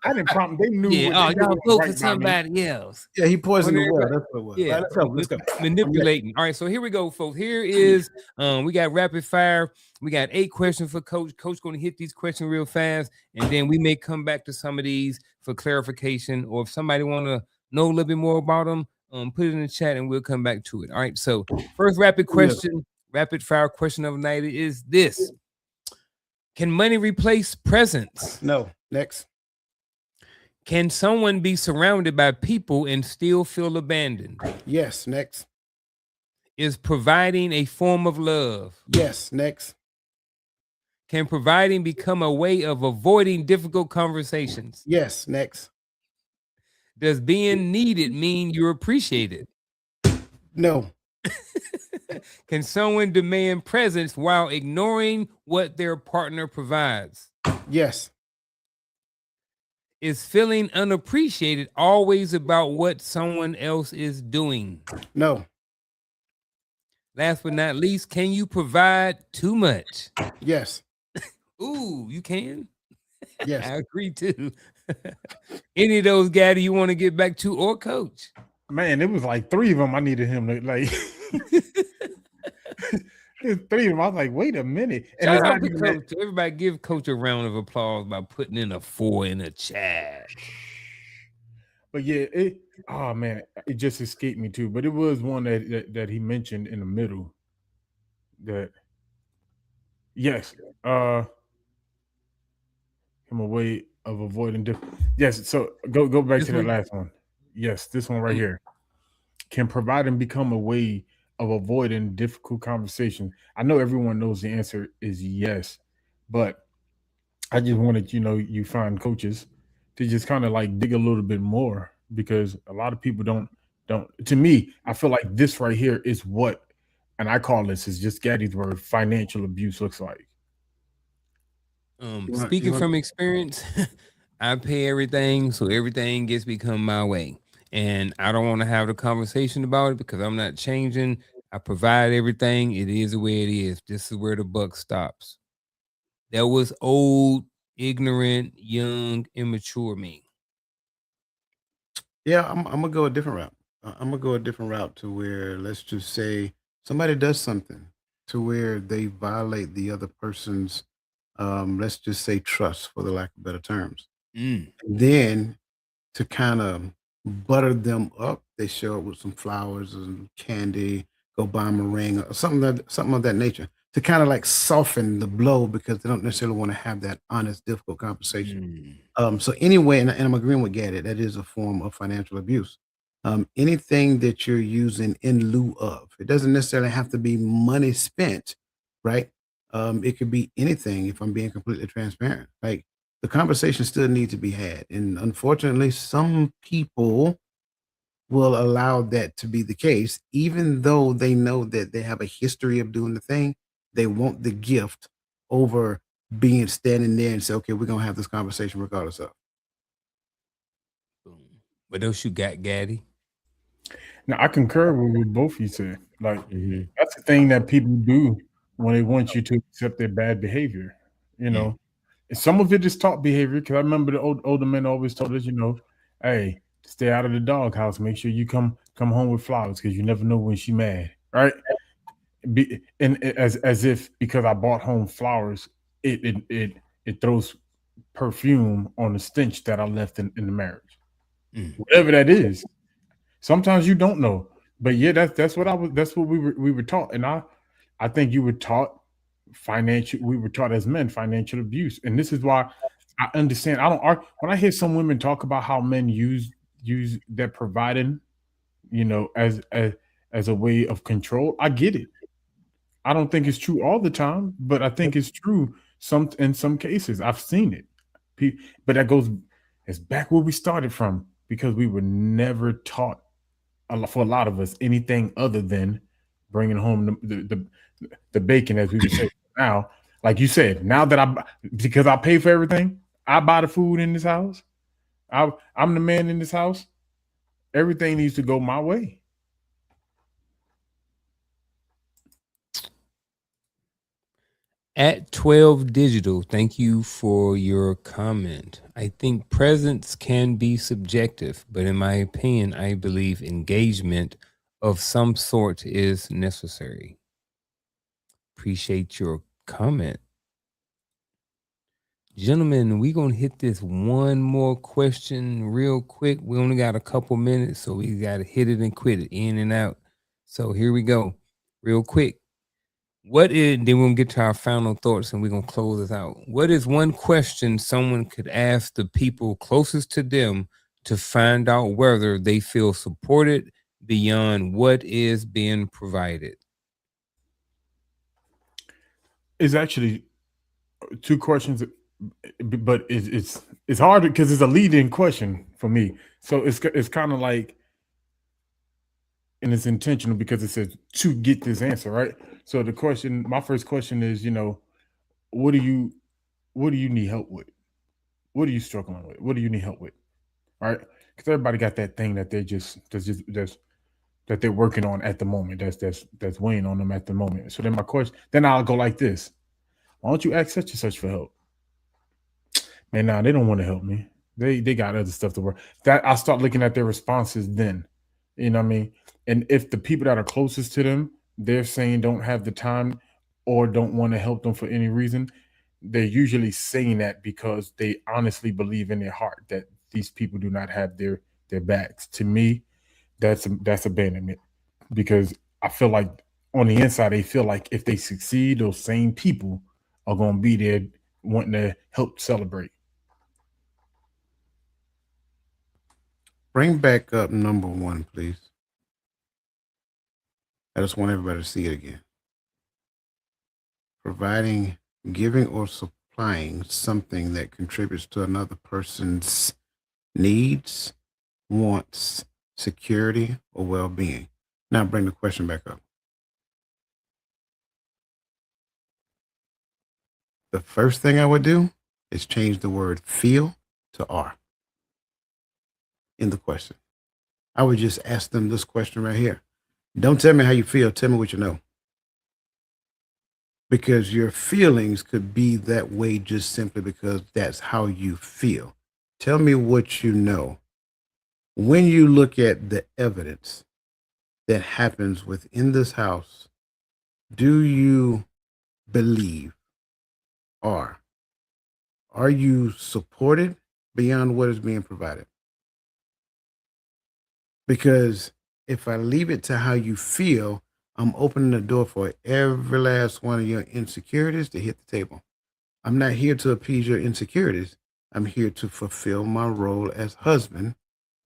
I didn't prompt. They knew. Yeah. Oh, what you they would was vote right for by me. somebody else. Yeah, he poisoned the When well. everybody- That's what it was. Yeah, All right, let's go. manipulating. All right, so here we go, folks. Here is we got rapid fire. We got 8 questions for coach. Coach going to hit these questions real fast, and then we may come back to some of these for clarification, or if somebody want to know a little bit more about them, put it in the chat and we'll come back to it. All right, so first rapid fire question of the night is this: can money replace presence? No. Next. Can someone be surrounded by people and still feel abandoned? Yes. Next. Is providing a form of love? Yes. Next. Can providing become a way of avoiding difficult conversations? Yes. Next. Does being needed mean you're appreciated? No. Can someone demand presence while ignoring what their partner provides? Yes. Is feeling unappreciated always about what someone else is doing? No. Last but not least, can you provide too much? Yes. Ooh, you can? Yes. I agree too. Any of those, Gaddy, you want to get back to, or coach? Man, it was like 3 of them. I needed him to like. There's 3 of them. I was like, wait a minute. And Shout it's out not to even that- coach. Everybody give coach a round of applause by putting in a 4 in the chat. But yeah, oh man, it just escaped me too. But it was one that he mentioned in the middle. That yes, him a way of avoiding yes. So go back This to the one? last one. Yes, this one right here. Can providing become a way of avoiding difficult conversation? I know everyone knows the answer is yes, but I just wanted you find coaches to just kind of like dig a little bit more, because a lot of people don't. To me, I feel like this right here is what, and I call this, is just Gaddy's word, financial abuse looks like. Speaking from experience, I pay everything, so everything gets become my way. And I don't want to have the conversation about it because I'm not changing. I provide everything. It is the way it is. This is where the buck stops. That was old, ignorant, young, immature me. Yeah, I'm gonna go a different route. I'm gonna go a different route to where, let's just say, somebody does something to where they violate the other person's, let's just say, trust, for the lack of better terms. Mm. Then to kind of butter them up, they show up with some flowers and candy, go buy them a ring or something of that nature to kind of like soften the blow because they don't necessarily want to have that honest, difficult conversation. Mm. So anyway, and I'm agreeing with Gaddy, that is a form of financial abuse. Anything that you're using in lieu of, it doesn't necessarily have to be money spent, right? It could be anything if I'm being completely transparent. Like the conversation still needs to be had. And unfortunately, some people will allow that to be the case, even though they know that they have a history of doing the thing. They want the gift over being standing there and say, okay, we're gonna have this conversation regardless of. Boom. What else you got, Gaddy? Now I concur with what both of you said. Like Mm-hmm. that's the thing that people do when they want you to accept their bad behavior. You know, and some of it is taught behavior. Because I remember the older men always told us, hey, stay out of the doghouse. Make sure you come home with flowers because you never know when she mad, right? And as if because I bought home flowers, it throws perfume on the stench that I left in the marriage, whatever that is. Sometimes you don't know, but yeah, that's what I was. That's what we were taught, and I think you were taught financial. We were taught as men financial abuse, and this is why I understand. I don't argue when I hear some women talk about how men use their providing, as a way of control. I get it. I don't think it's true all the time, but I think it's true in some cases. I've seen it. But that goes it's back where we started from because we were never taught for a lot of us anything other than bringing home the bacon, as we would say. Now, like you said, now that because I pay for everything, I buy the food in this house. I'm the man in this house. Everything needs to go my way. At 12 Digital, thank you for your comment. I think presence can be subjective, but in my opinion, I believe engagement of some sort is necessary. Appreciate your comment. Gentlemen, we're going to hit this one more question real quick. We only got a couple minutes, so we got to hit it and quit it, in and out. So here we go, real quick. Then we'll get to our final thoughts and we're going to close this out. What is one question someone could ask the people closest to them to find out whether they feel supported beyond what is being provided? It's actually two questions, but it's hard because it's a lead-in question for me. So it's kind of like, and it's intentional because it says to get this answer, right? So my first question is, what do you need help with? What are you struggling with? What do you need help with? Right? Because everybody got that thing that that they're working on at the moment. That's weighing on them at the moment. So then my question, then I'll go like this: why don't you ask such and such for help? Man, nah, they don't want to help me. They got other stuff to work. That I start looking at their responses then. You know what I mean? And if the people that are closest to them, they're saying don't have the time or don't want to help them for any reason, they're usually saying that because they honestly believe in their heart that these people do not have their backs. To me, that's abandonment because I feel like on the inside they feel like if they succeed, those same people are going to be there wanting to help celebrate. Bring back up number one, please. I just want everybody to see it again. Providing, giving, or supplying something that contributes to another person's needs, wants, security, or well-being. Now bring the question back up. The first thing I would do is change the word feel to are in the question. I would just ask them this question right here. Don't tell me how you feel. Tell me what you know. Because your feelings could be that way just simply because that's how you feel. Tell me what you know. When you look at the evidence that happens within this house, do you believe or are you supported beyond what is being provided? Because if I leave it to how you feel, I'm opening the door for every last one of your insecurities to hit the table. I'm not here to appease your insecurities. I'm here to fulfill my role as husband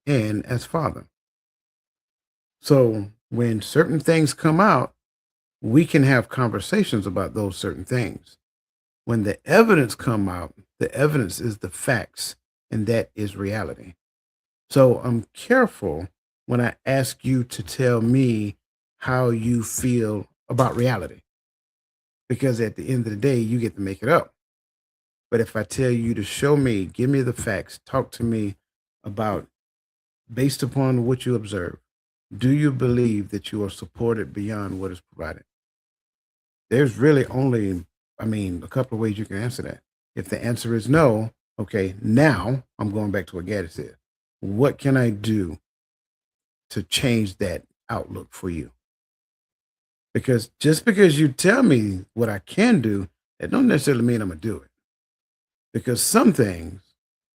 and as father. So when certain things come out, we can have conversations about those certain things. When the evidence come out, the evidence is the facts, and that is reality. So I'm careful when I ask you to tell me how you feel about reality, because at the end of the day, you get to make it up. But if I tell you to show me, give me the facts, talk to me about, based upon what you observe, do you believe that you are supported beyond what is provided? There's really only, a couple of ways you can answer that. If the answer is no, okay, now I'm going back to what Gaddy said. What can I do to change that outlook for you? Because just because you tell me what I can do, that don't necessarily mean I'm gonna do it. Because some things,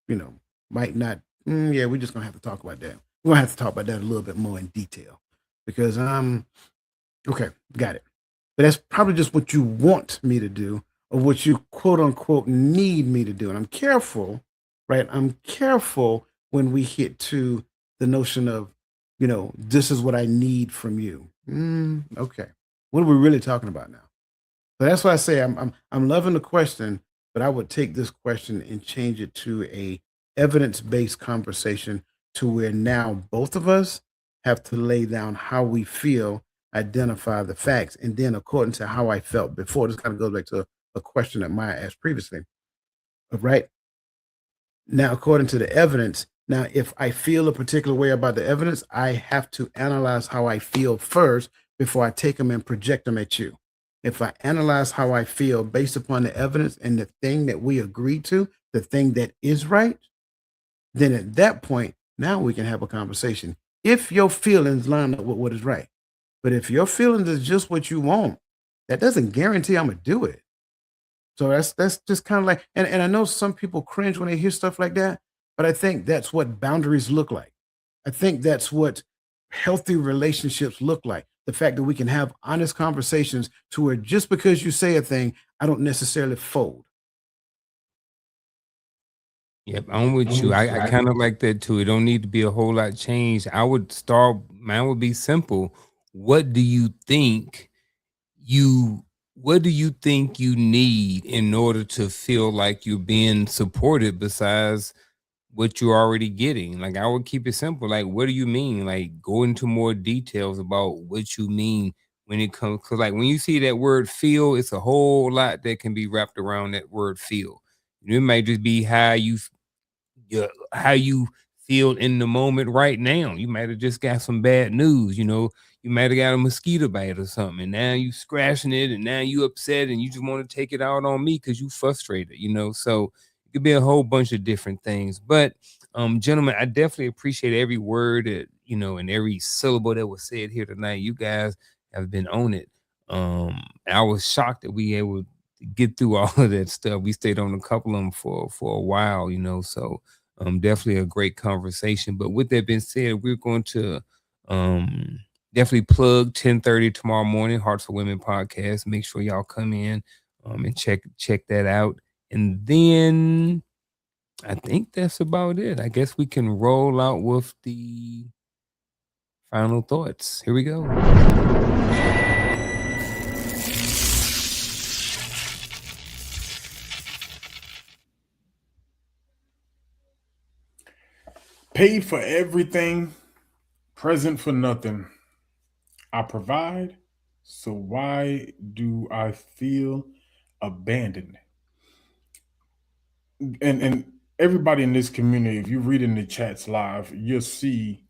you know, might not. Yeah, we're just gonna have to talk about that. We're gonna have to talk about that a little bit more in detail. Because okay, got it. But that's probably just what you want me to do, or what you quote unquote need me to do. And I'm careful, right? I'm careful when we hit to the notion of, this is what I need from you. Okay. What are we really talking about now? So that's why I say I'm loving the question, but I would take this question and change it to a evidence-based conversation, to where now both of us have to lay down how we feel, identify the facts, and then according to how I felt before, this kind of goes back to a question that Maya asked previously. Right now, according to the evidence, now if I feel a particular way about the evidence, I have to analyze how I feel first before I take them and project them at you. If I analyze how I feel based upon the evidence and the thing that we agreed to, the thing that is right, then at that point, now we can have a conversation. If your feelings line up with what is right. But if your feelings is just what you want, that doesn't guarantee I'm gonna do it. So that's just kind of like, and I know some people cringe when they hear stuff like that, but I think that's what boundaries look like. I think that's what healthy relationships look like. The fact that we can have honest conversations, to where just because you say a thing, I don't necessarily fold. Yep, I'm with you. I kind of like that too. It don't need to be a whole lot changed. I would start, mine would be simple. What do you think you what do you think you need in order to feel like you're being supported, besides what you're already getting? Like, I would keep it simple. Like, what do you mean? Like, go into more details about what you mean when it comes, because like when you see that word feel, it's a whole lot that can be wrapped around that word feel. It might just be how you feel in the moment right now. You might have just got some bad news, you might have got a mosquito bite or something, and now you scratching it, and now you upset, and you just want to take it out on me because you frustrated. So it could be a whole bunch of different things. But gentlemen, I definitely appreciate every word that, and every syllable that was said here tonight. You guys have been on it. I was shocked that we able to get through all of that stuff. We stayed on a couple of them for a while, so definitely a great conversation. But with that being said, we're going to definitely plug 10:30 tomorrow morning, Hearts for Women podcast. Make sure y'all come in and check that out. And then I think that's about it. I guess we can roll out with the final thoughts. Here we go. Paid for everything, present for nothing. I provide, so why do I feel abandoned? And everybody in this community, if you read in the chats live, you'll see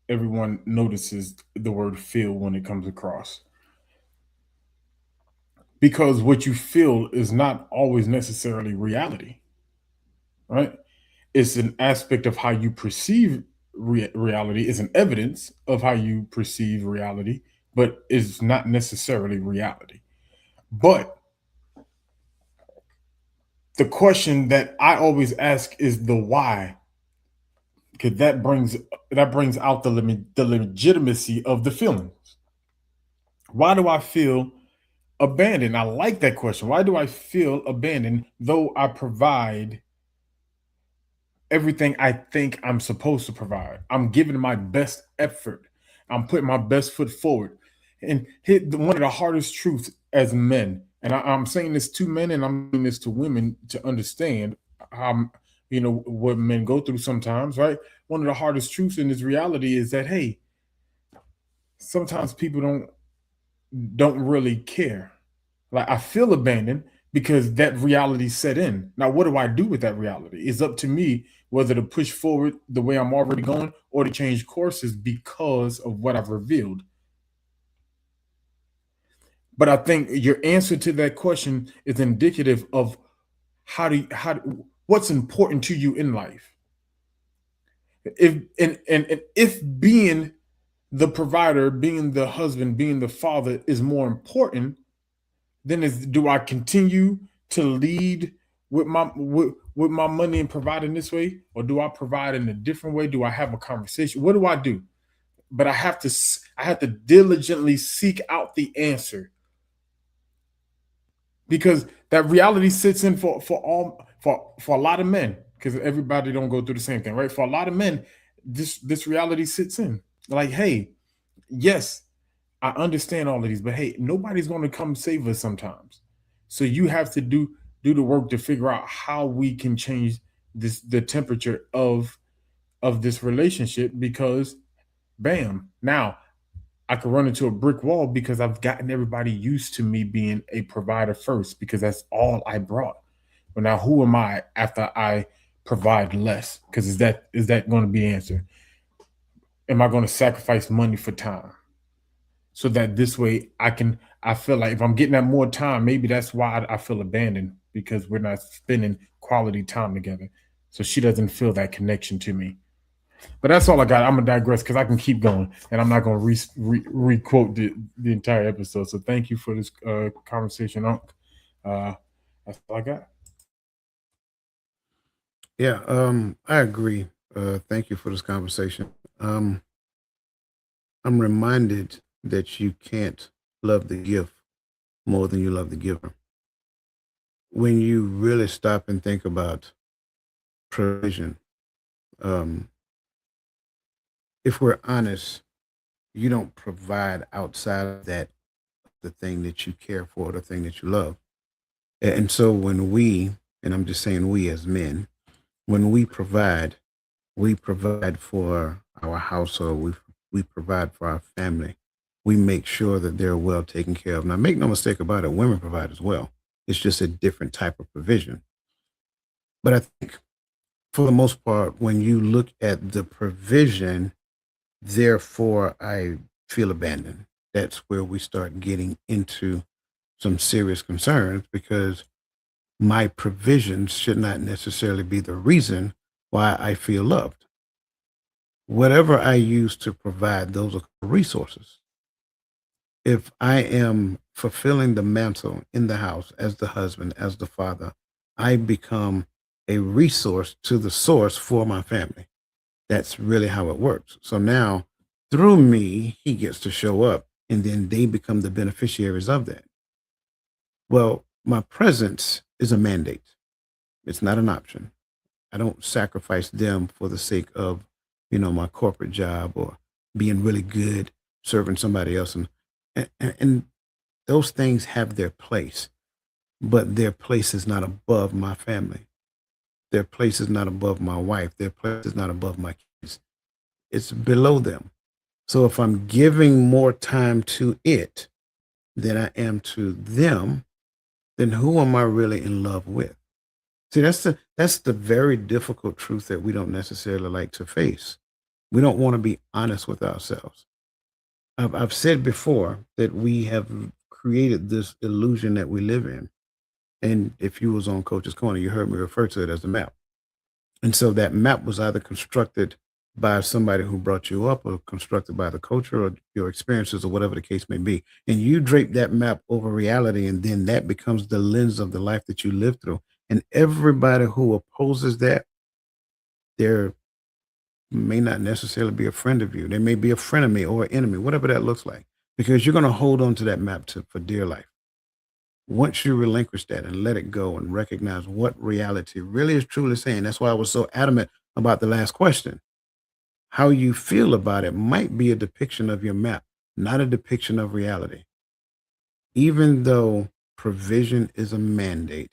everyone notices the word feel when it comes across. Because what you feel is not always necessarily reality, right? It's an aspect of how you perceive reality, it's an evidence of how you perceive reality, but it's not necessarily reality. But the question that I always ask is the why, because that brings out the legitimacy of the feelings. Why do I feel abandoned? I like that question. Why do I feel abandoned though I provide everything I think I'm supposed to provide? I'm giving my best effort. I'm putting my best foot forward. And one of the hardest truths as men, and I'm saying this to men and I'm saying this to women to understand how, what men go through sometimes, right? One of the hardest truths in this reality is that, hey, sometimes people don't really care. Like, I feel abandoned because that reality set in. Now, what do I do with that reality? It's up to me whether to push forward the way I'm already going or to change courses because of what I've revealed. But I think your answer to that question is indicative of what's important to you in life. And if being the provider, being the husband, being the father is more important, then do I continue to lead with my money and provide in this way, or do I provide in a different way? Do I have a conversation? What do I do? But I have to diligently seek out the answer, because that reality sits in for a lot of men, because everybody don't go through the same thing, right? For a lot of men, this reality sits in, like, hey, yes, I understand all of these, but hey, nobody's going to come save us sometimes. So you have to do the work to figure out how we can change the temperature of this relationship, because bam, now I could run into a brick wall because I've gotten everybody used to me being a provider first, because that's all I brought. But now who am I after I provide less? Because is that going to be the answer? Am I going to sacrifice money for time, so that this way I feel like if I'm getting that more time, maybe that's why I feel abandoned, because we're not spending quality time together. So she doesn't feel that connection to me. But that's all I got. I'm gonna digress because I can keep going, and I'm not gonna re-quote the entire episode. So thank you for this conversation, Unc. That's all I got. Yeah, I agree. Thank you for this conversation. Um, I'm reminded that you can't love the gift more than you love the giver. When you really stop and think about provision, um, if we're honest, you don't provide outside of that the thing that you care for, the thing that you love. And so when and I'm just saying we as men, when we provide for our household, we provide for our family. We make sure that they're well taken care of. Now, make no mistake about it, women provide as well. It's just a different type of provision. But I think for the most part, when you look at the provision, therefore I feel abandoned. That's where we start getting into some serious concerns, because my provisions should not necessarily be the reason why I feel loved. Whatever I use to provide, those are resources. If I am fulfilling the mantle in the house as the husband, as the father, I become a resource to the source for my family. That's really how it works. So now, through me, he gets to show up, and then they become the beneficiaries of that. Well, my presence is a mandate, it's not an option. I don't sacrifice them for the sake of, my corporate job or being really good serving somebody else. And those things have their place, but their place is not above my family. Their place is not above my wife. Their place is not above my kids. It's below them. So if I'm giving more time to it than I am to them, then who am I really in love with? See, that's the very difficult truth that we don't necessarily like to face. We don't want to be honest with ourselves. I've said before that we have created this illusion that we live in. And if you was on Coach's Corner, you heard me refer to it as the map. And so that map was either constructed by somebody who brought you up, or constructed by the culture or your experiences, or whatever the case may be. And you drape that map over reality, and then that becomes the lens of the life that you live through. And everybody who opposes that, they're may not necessarily be a friend of you. They may be a friend of me or an enemy, whatever that looks like. because you're going to hold on to that map for dear life. Once you relinquish that and let it go and recognize what reality really is truly saying, that's why I was so adamant about the last question. How you feel about it might be a depiction of your map, not a depiction of reality. Even though provision is a mandate,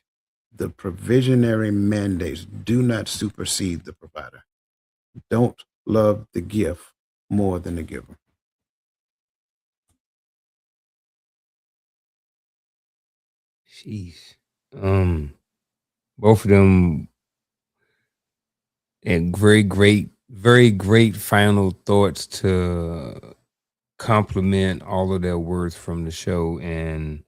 the provisionary mandates do not supersede the provider. Don't love the gift more than the giver. Sheesh. Both of them and very great final thoughts to complement all of their words from the show, and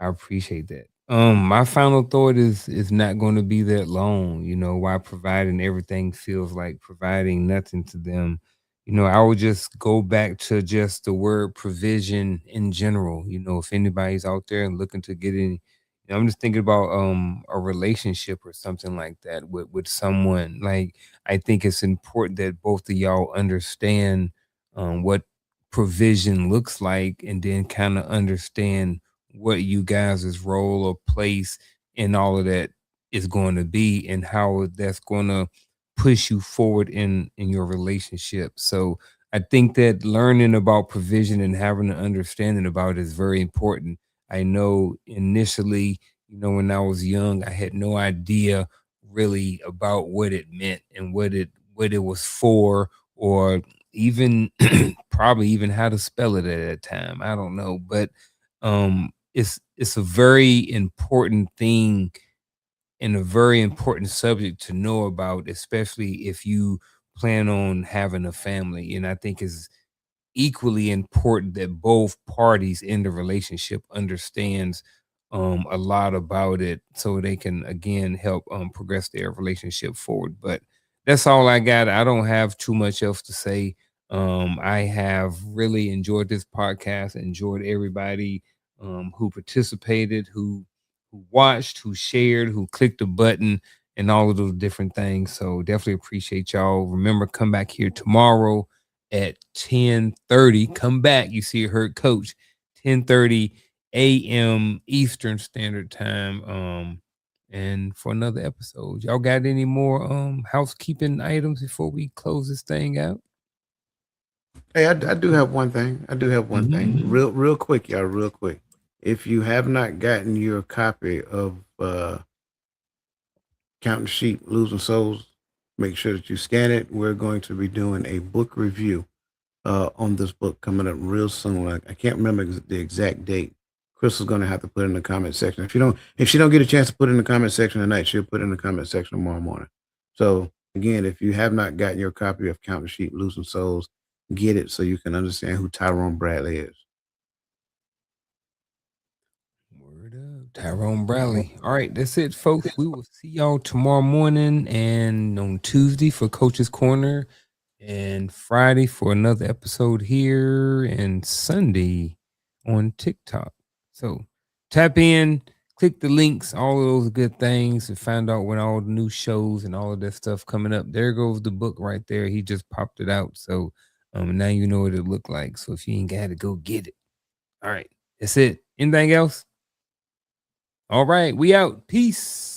I appreciate that. My final thought is not going to be that long. You know, why providing everything feels like providing nothing to them. You know, I would just go back to just the word provision in general. You know, if anybody's out there and looking to get in, I'm just thinking about a relationship or something like that with someone. Like, I think it's important that both of y'all understand what provision looks like, and then kind of understand what you guys' role or place in all of that is going to be, and how that's going to push you forward in your relationship. So I think that learning about provision and having an understanding about it is very important. I know initially, when I was young, I had no idea really about what it meant and what it was for, or even probably even how to spell it at that time. I don't know, but it's a very important thing and a very important subject to know about, especially if you plan on having a family. And I think is equally important that both parties in the relationship understands a lot about it, so they can again help progress their relationship forward. But that's all I got. I don't have too much else to say. I have really enjoyed this podcast, enjoyed everybody who participated, who watched, who shared, who clicked the button, and all of those different things. So definitely appreciate y'all. Remember, come back here tomorrow at 10:30. Come back. You see, heard coach 10:30 a.m. Eastern Standard Time. And for another episode. Y'all got any more housekeeping items before we close this thing out? Hey, I do have one thing. I do have one thing. Real quick, y'all, real quick. If you have not gotten your copy of Counting Sheep, Losing Souls, make sure that you scan it. We're going to be doing a book review on this book coming up real soon. I can't remember the exact date. Crystal's going to have to put it in the comment section. If she don't get a chance to put it in the comment section tonight, she'll put it in the comment section tomorrow morning. So again, if you have not gotten your copy of Counting Sheep, Losing Souls, get it so you can understand who Tyrone Bradley is. Word up, Tyrone Bradley. All right, that's it, folks. We will see y'all tomorrow morning and on Tuesday for Coach's Corner, and Friday for another episode here, and Sunday on TikTok. So tap in, click the links, all of those good things, and find out when all the new shows and all of that stuff coming up. There goes the book right there. He just popped it out. So now you know what it looked like. So if you ain't got to go get it. All right. That's it. Anything else? All right. We out. Peace.